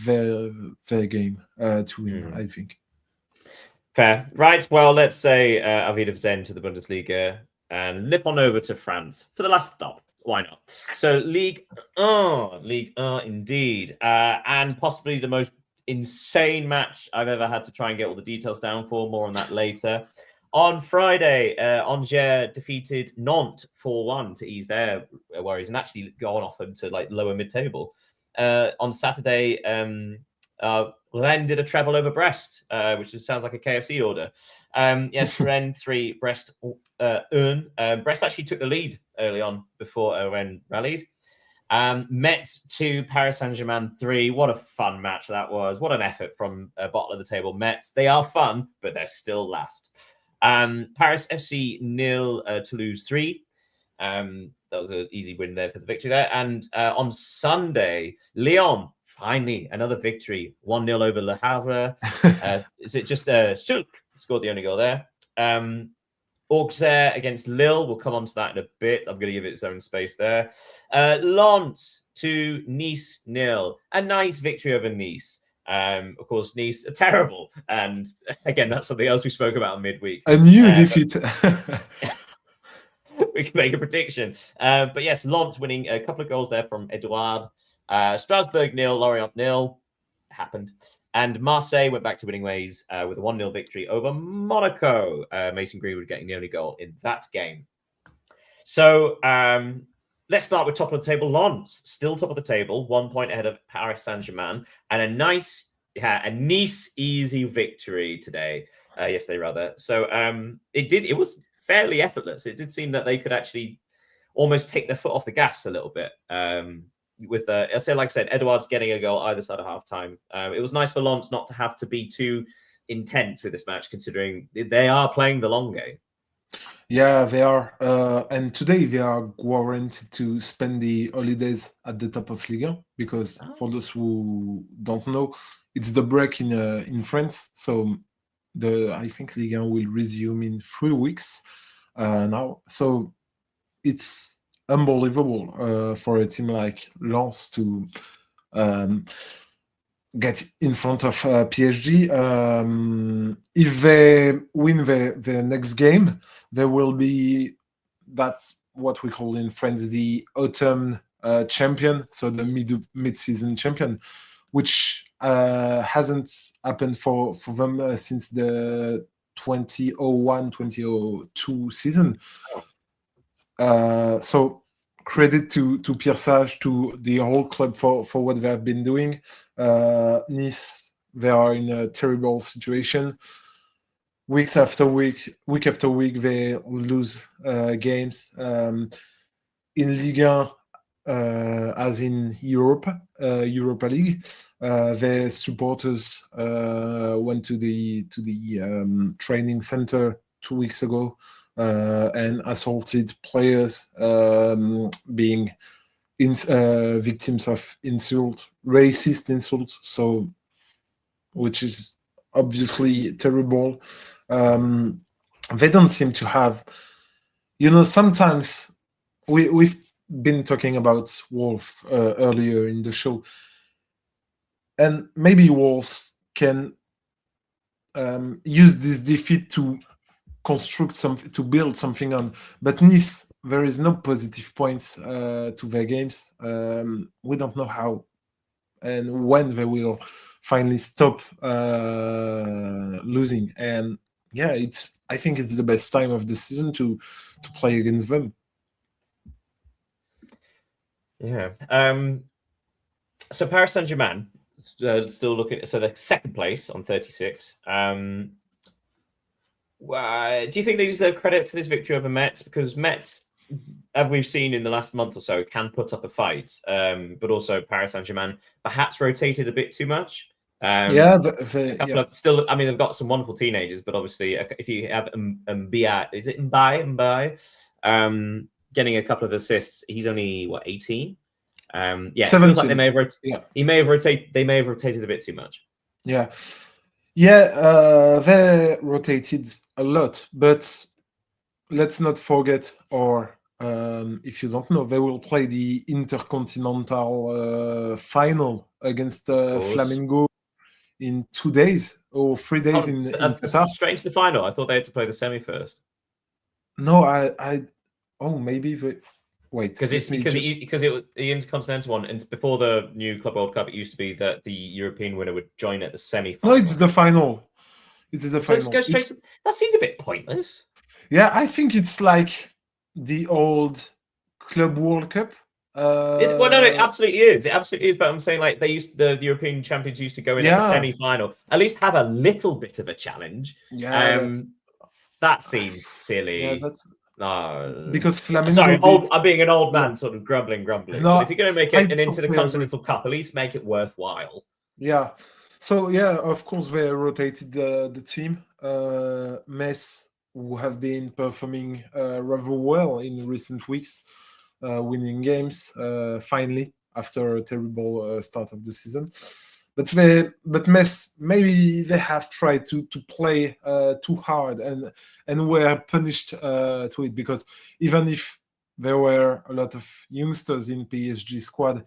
their game to win, I think. Fair. Right, well, let's say Auf Wiedersehen to the Bundesliga and nip on over to France for the last stop. Why not? So Ligue 1 indeed. And possibly the most insane match I've ever had to try and get all the details down for. More on that later. On Friday, Angers defeated Nantes 4-1 to ease their worries and actually gone off into like lower mid-table. On Saturday, Rennes did a treble over Brest, which sounds like a KFC order. Yes, Rennes 3, Brest 1. Brest actually took the lead early on before Rennes rallied. Metz 2, Paris Saint-Germain 3. What a fun match that was. What an effort from bottom of the table Metz. They are fun, but they're still last. Paris FC 0, Toulouse 3. That was an easy win there for the victory there. And on Sunday, Lyon, finally, another victory. 1-0 over Le Havre. Is it just Schulk scored the only goal there? Auxerre against Lille. We'll come on to that in a bit. I'm going to give it its own space there. Lens 2, Nice 0. A nice victory over Nice. Of course, Nice are terrible. And again, that's something else we spoke about midweek. A new defeat. We can make a prediction. But yes, Lens winning a couple of goals there from Edouard. Strasbourg 0, Lorient 0. Happened. And Marseille went back to winning ways with a 1-0 victory over Monaco. Mason Greenwood getting the only goal in that game. So let's start with top of the table. Lens, still top of the table, 1 point ahead of Paris Saint-Germain. And a Nice easy victory today. Yesterday, rather. So it was fairly effortless. It did seem that they could actually almost take their foot off the gas a little bit. With like I said, Edouard's getting a goal either side of half time. It was nice for Lens not to have to be too intense with this match, considering they are playing the long game. Yeah, they are. And today they are guaranteed to spend the holidays at the top of Ligue 1, because for those who don't know, it's the break in France. So I think Ligue 1 will resume in 3 weeks now. So it's unbelievable for a team like Lens to get in front of PSG. If they win the next game, there will be, that's what we call in France the autumn champion, so the mid-season champion, which hasn't happened for them since the 2001-2002 season. So credit to Pierre Sage, to the whole club for what they have been doing. Nice, they are in a terrible situation. Week after week, they lose games. In Ligue 1, as in Europa League, their supporters went to the training center 2 weeks ago and assaulted players, being victims of racist insults. So, which is obviously terrible. They don't seem to have, sometimes we've been talking about Wolves earlier in the show, and maybe Wolves can use this defeat to construct something, to build something on. But Nice, there is no positive points to their games. We don't know how and when they will finally stop losing. And yeah, I think it's the best time of the season to play against them. Yeah. So Paris Saint-Germain still looking. So they're second place on 36. Do you think they deserve credit for this victory over Metz? Because Metz, as we've seen in the last month or so, can put up a fight. But also Paris Saint-Germain perhaps rotated a bit too much. Still, I mean, they've got some wonderful teenagers, but obviously, if you have Mbia, is it Mbai? Getting a couple of assists, he's only 18. Yeah, it feels like they may have They may have rotated a bit too much. Yeah, they rotated a lot, but let's not forget, or if you don't know, they will play the Intercontinental final against Flamengo in 2 days or 3 days in Qatar. Straight into the final. I thought they had to play the semi first. No, maybe wait, because it was the Intercontinental one, and before the new Club World Cup, it used to be that the European winner would join at the semi-final. No, it's the final. It's the final. Go straight that seems a bit pointless. Yeah, I think it's like the old Club World Cup. It absolutely is. It absolutely is. But I'm saying, like, the European champions used to go in at the semi-final. At least have a little bit of a challenge. Yeah, that seems silly. Yeah, that's. No, because Flamengo. Sorry, I'm being an old man, sort of grumbling. No, but if you're going to make it an Intercontinental Cup, at least make it worthwhile. Yeah. So yeah, of course they rotated the team. Metz, who have been performing rather well in recent weeks, winning games finally after a terrible start of the season. But Metz, maybe they have tried to play too hard and were punished to it, because even if there were a lot of youngsters in PSG squad,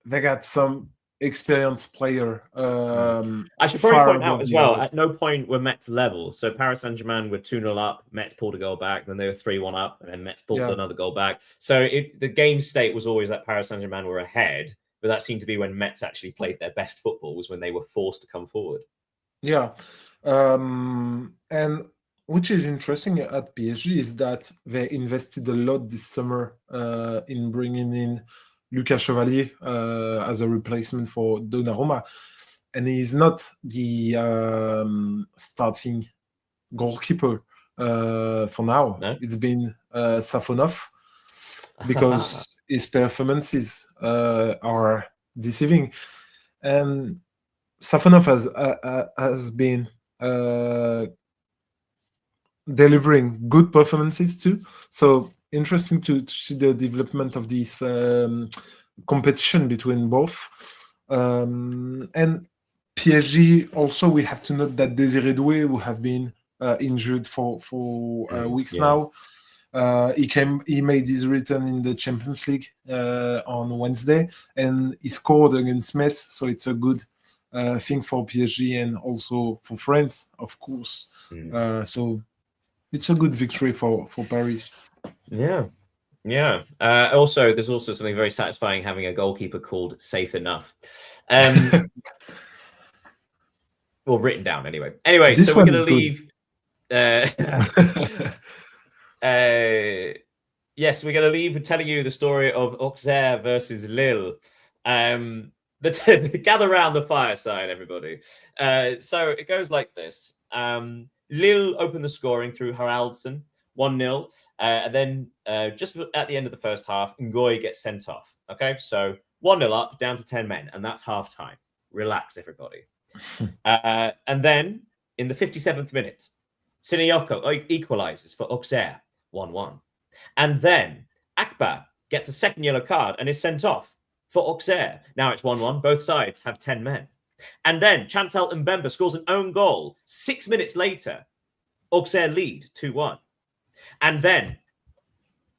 they got some experienced player. I should probably point out as well, at no point were Metz level. So Paris Saint-Germain were 2-0 up, Metz pulled a goal back, then they were 3-1 up, and then Metz pulled another goal back. So the game state was always that Paris Saint-Germain were ahead. But that seemed to be when Metz actually played their best football, was when they were forced to come forward. Yeah. And which is interesting at PSG is that they invested a lot this summer in bringing in Lucas Chevalier as a replacement for Donnarumma. And he's not the starting goalkeeper for now. No? It's been Safonov, because his performances are deceiving, and Safonov has been delivering good performances too. So interesting to see the development of this competition between both. And PSG also, we have to note that Désiré Doué, who have been injured for weeks now. He made his return in the Champions League on Wednesday, and he scored against Metz, so it's a good thing for PSG and also for France, of course. So it's a good victory for Paris. Yeah. Also, there's also something very satisfying having a goalkeeper called Safe Enough. Well, written down anyway. This so we're going to leave. Yes, we're going to leave with telling you the story of Auxerre versus Lille. Gather around the fireside, everybody. So it goes like this. Lille opened the scoring through Haraldsson, 1-0. And then just at the end of the first half, Ngoy gets sent off. Okay, so 1-0 up, down to 10 men, and that's half time. Relax, everybody. And then in the 57th minute, Sinayoko equalizes for Auxerre, 1-1. And then Akbar gets a second yellow card and is sent off for Auxerre. Now it's 1-1. Both sides have 10 men. And then Chancel Mbemba scores an own goal 6 minutes later. Auxerre lead 2-1. And then,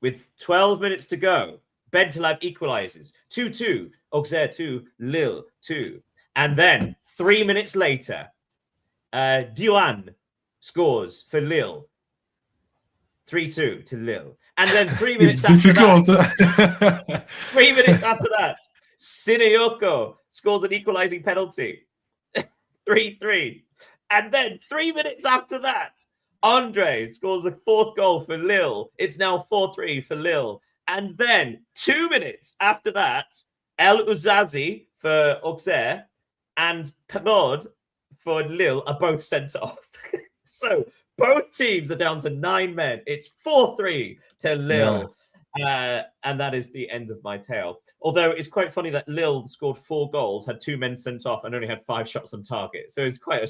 with 12 minutes to go, Bentaleb equalizes 2-2. Auxerre 2, Lille 2. And then 3 minutes later, Diwan scores for Lille 3-2 to Lille. And then 3 minutes after that, 3 minutes after that, Sinayoko scores an equalizing penalty 3-3. And then 3 minutes after that, Andre scores a fourth goal for Lille. It's now 4-3 for Lille. And then 2 minutes after that, El Ouzazi for Auxerre and Perraud for Lille are both sent off. So both teams are down to 9 men. It's 4-3 to Lille. Yeah. And that is the end of my tale. Although it's quite funny that Lille scored 4 goals, had 2 men sent off, and only had 5 shots on target. So it's quite a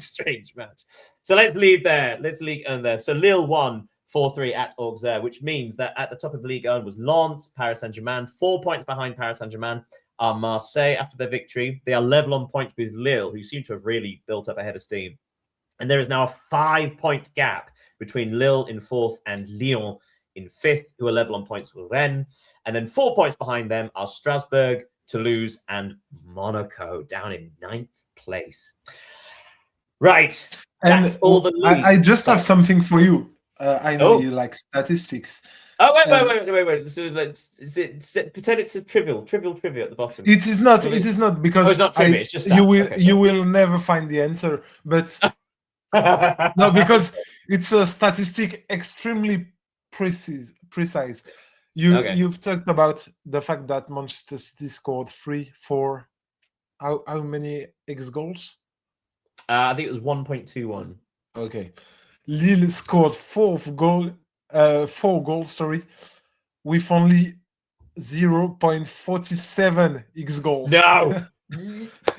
strange match. So let's leave there. Let's Ligue 1 there. So Lille won 4-3 at Auxerre, which means that at the top of Ligue 1 was Lens, Paris Saint-Germain, 4 points behind Paris Saint-Germain are Marseille after their victory. They are level on points with Lille, who seem to have really built up a head of steam. And there is now a 5-point gap between Lille in 4th and Lyon in 5th, who are level on points with Rennes. And then 4 points behind them are Strasbourg, Toulouse, and Monaco down in 9th place. Right. That's all the league. I just have something for you. I know you like statistics. Oh, wait. So pretend it's a trivial trivia at the bottom. It is not. It is not because it's not trivia. It's just you will never find the answer. But no, because it's a statistic extremely precise. You've talked about the fact that Manchester City scored 3, 4. How many X goals? I think it was 1.21. Okay. Lille scored 4 goals, with only 0.47 X goals. No,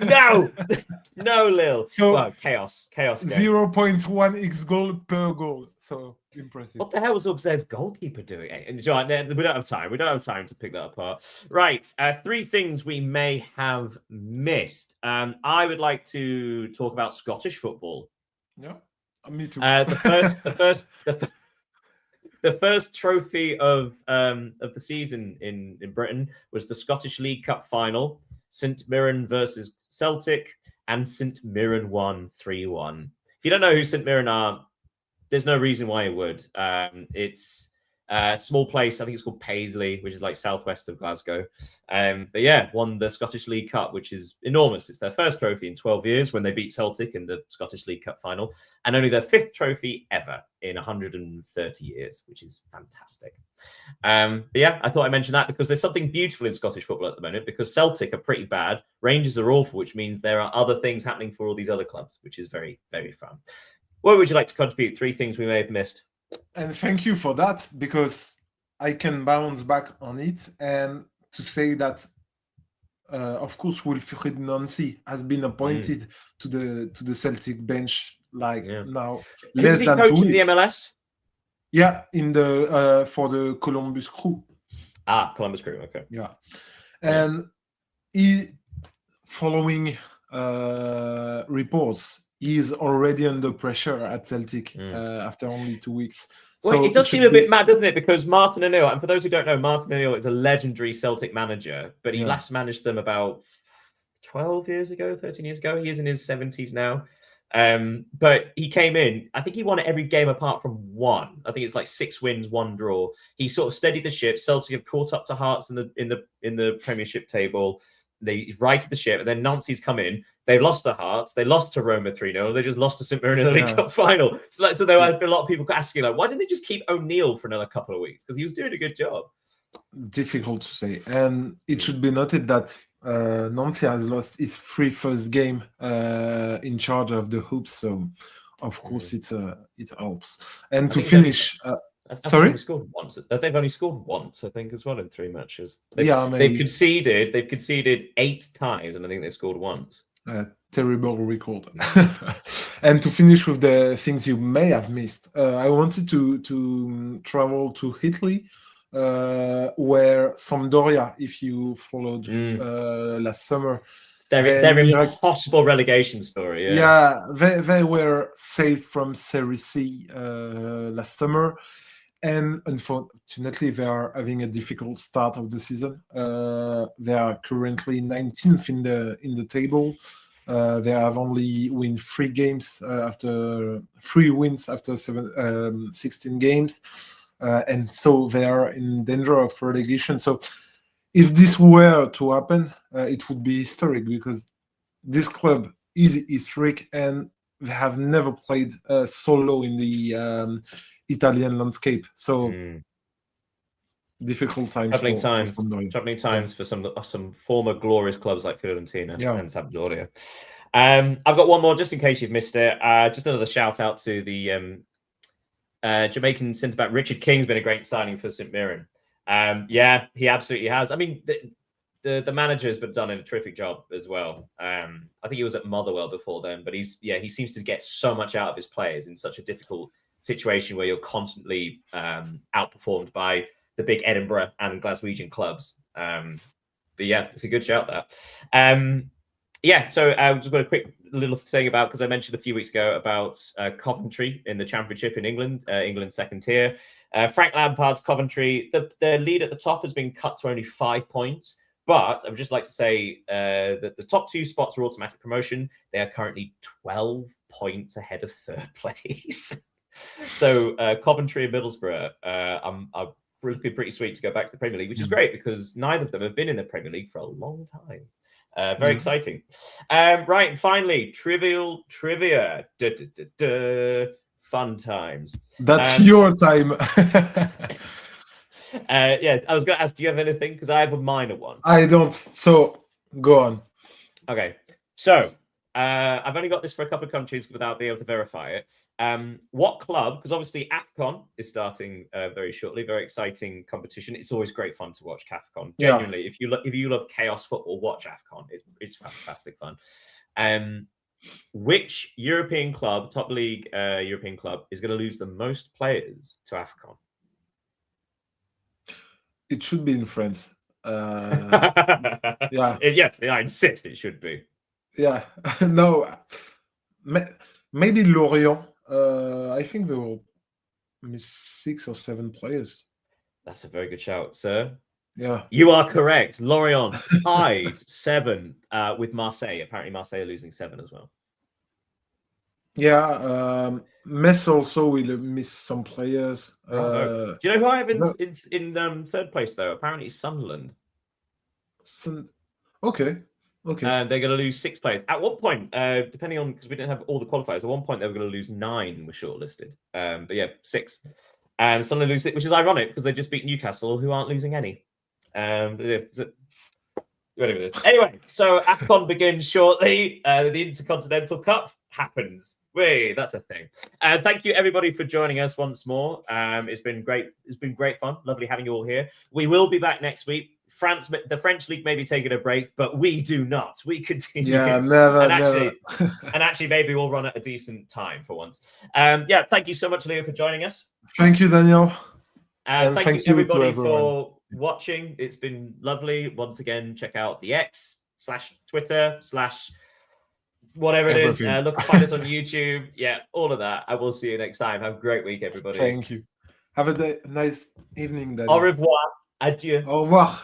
no, Lille. So well, chaos. 0.1 X goal per goal. So impressive. What the hell was Auxerre's goalkeeper doing? And we don't have time. We don't have time to pick that apart. Right. 3 things we may have missed. I would like to talk about Scottish football. Yeah. Me too. The first trophy of the season in Britain was the Scottish League Cup final, St Mirren versus Celtic, and St Mirren won 3-1. If you don't know who St Mirren are, there's no reason why you would. It's a small place. I think it's called Paisley, which is like southwest of Glasgow. But yeah, won the Scottish League Cup, which is enormous. It's their first trophy in 12 years when they beat Celtic in the Scottish League Cup final, and only their 5th trophy ever in 130 years, which is fantastic. But yeah, I thought I'd mention that because there's something beautiful in Scottish football at the moment, because Celtic are pretty bad, Rangers are awful, which means there are other things happening for all these other clubs, which is very, very fun. What would you like to contribute? 3 things we may have missed. And thank you for that, because I can bounce back on it and to say that, of course, Wilfried Nancy has been appointed to the Celtic bench now less than 2 weeks. In the MLS? Yeah, in the for the Columbus Crew. Columbus Crew. Okay. Yeah, and he, following reports, he is already under pressure at Celtic after only 2 weeks. Well, it does seem a bit mad, doesn't it? Because Martin O'Neill, and for those who don't know, Martin O'Neill is a legendary Celtic manager, but he last managed them about 12 years ago, 13 years ago. He is in his 70s now. But he came in, I think he won every game apart from one. I think it's like 6 wins, 1 draw. He sort of steadied the ship. Celtic have caught up to Hearts in the Premiership table. They righted the ship, and then Nancy's come in. They lost to Hearts. They lost to Roma 3-0. They just lost to St Mirren in the League Cup final. So there were a lot of people asking, like, why didn't they just keep O'Neill for another couple of weeks? Because he was doing a good job. Difficult to say. And it should be noted that Nancy has lost his 3 first game in charge of the hoops. So, of course, it helps. And to finish... Sorry? They've only scored once, I think, as well in 3 matches. They've conceded 8 times, and I think they've scored once. terrible record. And to finish with the things you may have missed, I wanted to travel to Italy, where Sampdoria, if you followed last summer, their impossible relegation story. Yeah, they were saved from Serie C last summer, and unfortunately, they are having a difficult start of the season. They are currently 19th in the table. They have only won 3 games after 3 wins after 16 games, and so they are in danger of relegation. So, if this were to happen, it would be historic, because this club is historic, and they have never played so low in the Italian landscape. So difficult times. Troubling times for some former glorious clubs like Fiorentina and Sampdoria. I've got one more just in case you've missed it. Just another shout out to the Jamaican centre back Richard King's been a great signing for St Mirren. Yeah, he absolutely has. I mean, the manager's been done a terrific job as well. I think he was at Motherwell before then, but he seems to get so much out of his players in such a difficult situation where you're constantly outperformed by the big Edinburgh and Glaswegian clubs. But yeah, it's a good shout there. Yeah, so I just got a quick little thing about, because I mentioned a few weeks ago about Coventry in the Championship in England, England's second tier. Frank Lampard's Coventry, the lead at the top has been cut to only 5 points. But I would just like to say that the top 2 spots are automatic promotion. They are currently 12 points ahead of third place. So Coventry and Middlesbrough are looking pretty sweet to go back to the Premier League, which is great because neither of them have been in the Premier League for a long time. Very exciting. Right, and finally, trivial trivia. Fun times. That's your time. Yeah, I was going to ask, do you have anything? Because I have a minor one. I don't. So go on. Okay. So I've only got this for a couple of countries without being able to verify it. What club? Because obviously AFCON is starting very shortly. Very exciting competition. It's always great fun to watch AFCON. Genuinely, if you love chaos football, watch AFCON. It's fantastic fun. Which European club, top league European club, is going to lose the most players to AFCON? It should be in France. Yeah. Yes, I insist it should be. Yeah. No. Maybe Lorient. I think they will miss 6 or 7 players. That's a very good shout, sir. Yeah. You are correct. Lorient tied 7 with Marseille. Apparently Marseille are losing 7 as well. Yeah, Metz also will miss some players. Do you know who I have in third place though? Apparently it's Sunderland. Okay. They're going to lose 6 players. At what point, depending on, because we didn't have all the qualifiers, at one point they were going to lose 9 were shortlisted. But yeah, 6. And Sunderland lose 6, which is ironic because they just beat Newcastle, who aren't losing any. Anyway, so AFCON begins shortly. The Intercontinental Cup happens. Wait, that's a thing. Thank you everybody for joining us once more. It's been great. It's been great fun. Lovely having you all here. We will be back next week. The French league may be taking a break, but we do not. We continue. Yeah, never. And actually, maybe we'll run at a decent time for once. Yeah, thank you so much, Leo, for joining us. Thank you, Daniel. And thank you everybody for watching. It's been lovely. Once again, check out the X/Twitter/ whatever it is. Find us on YouTube. Yeah, all of that. I will see you next time. Have a great week, everybody. Thank you. Have a nice evening, Daniel. Au revoir. Adieu. Au revoir.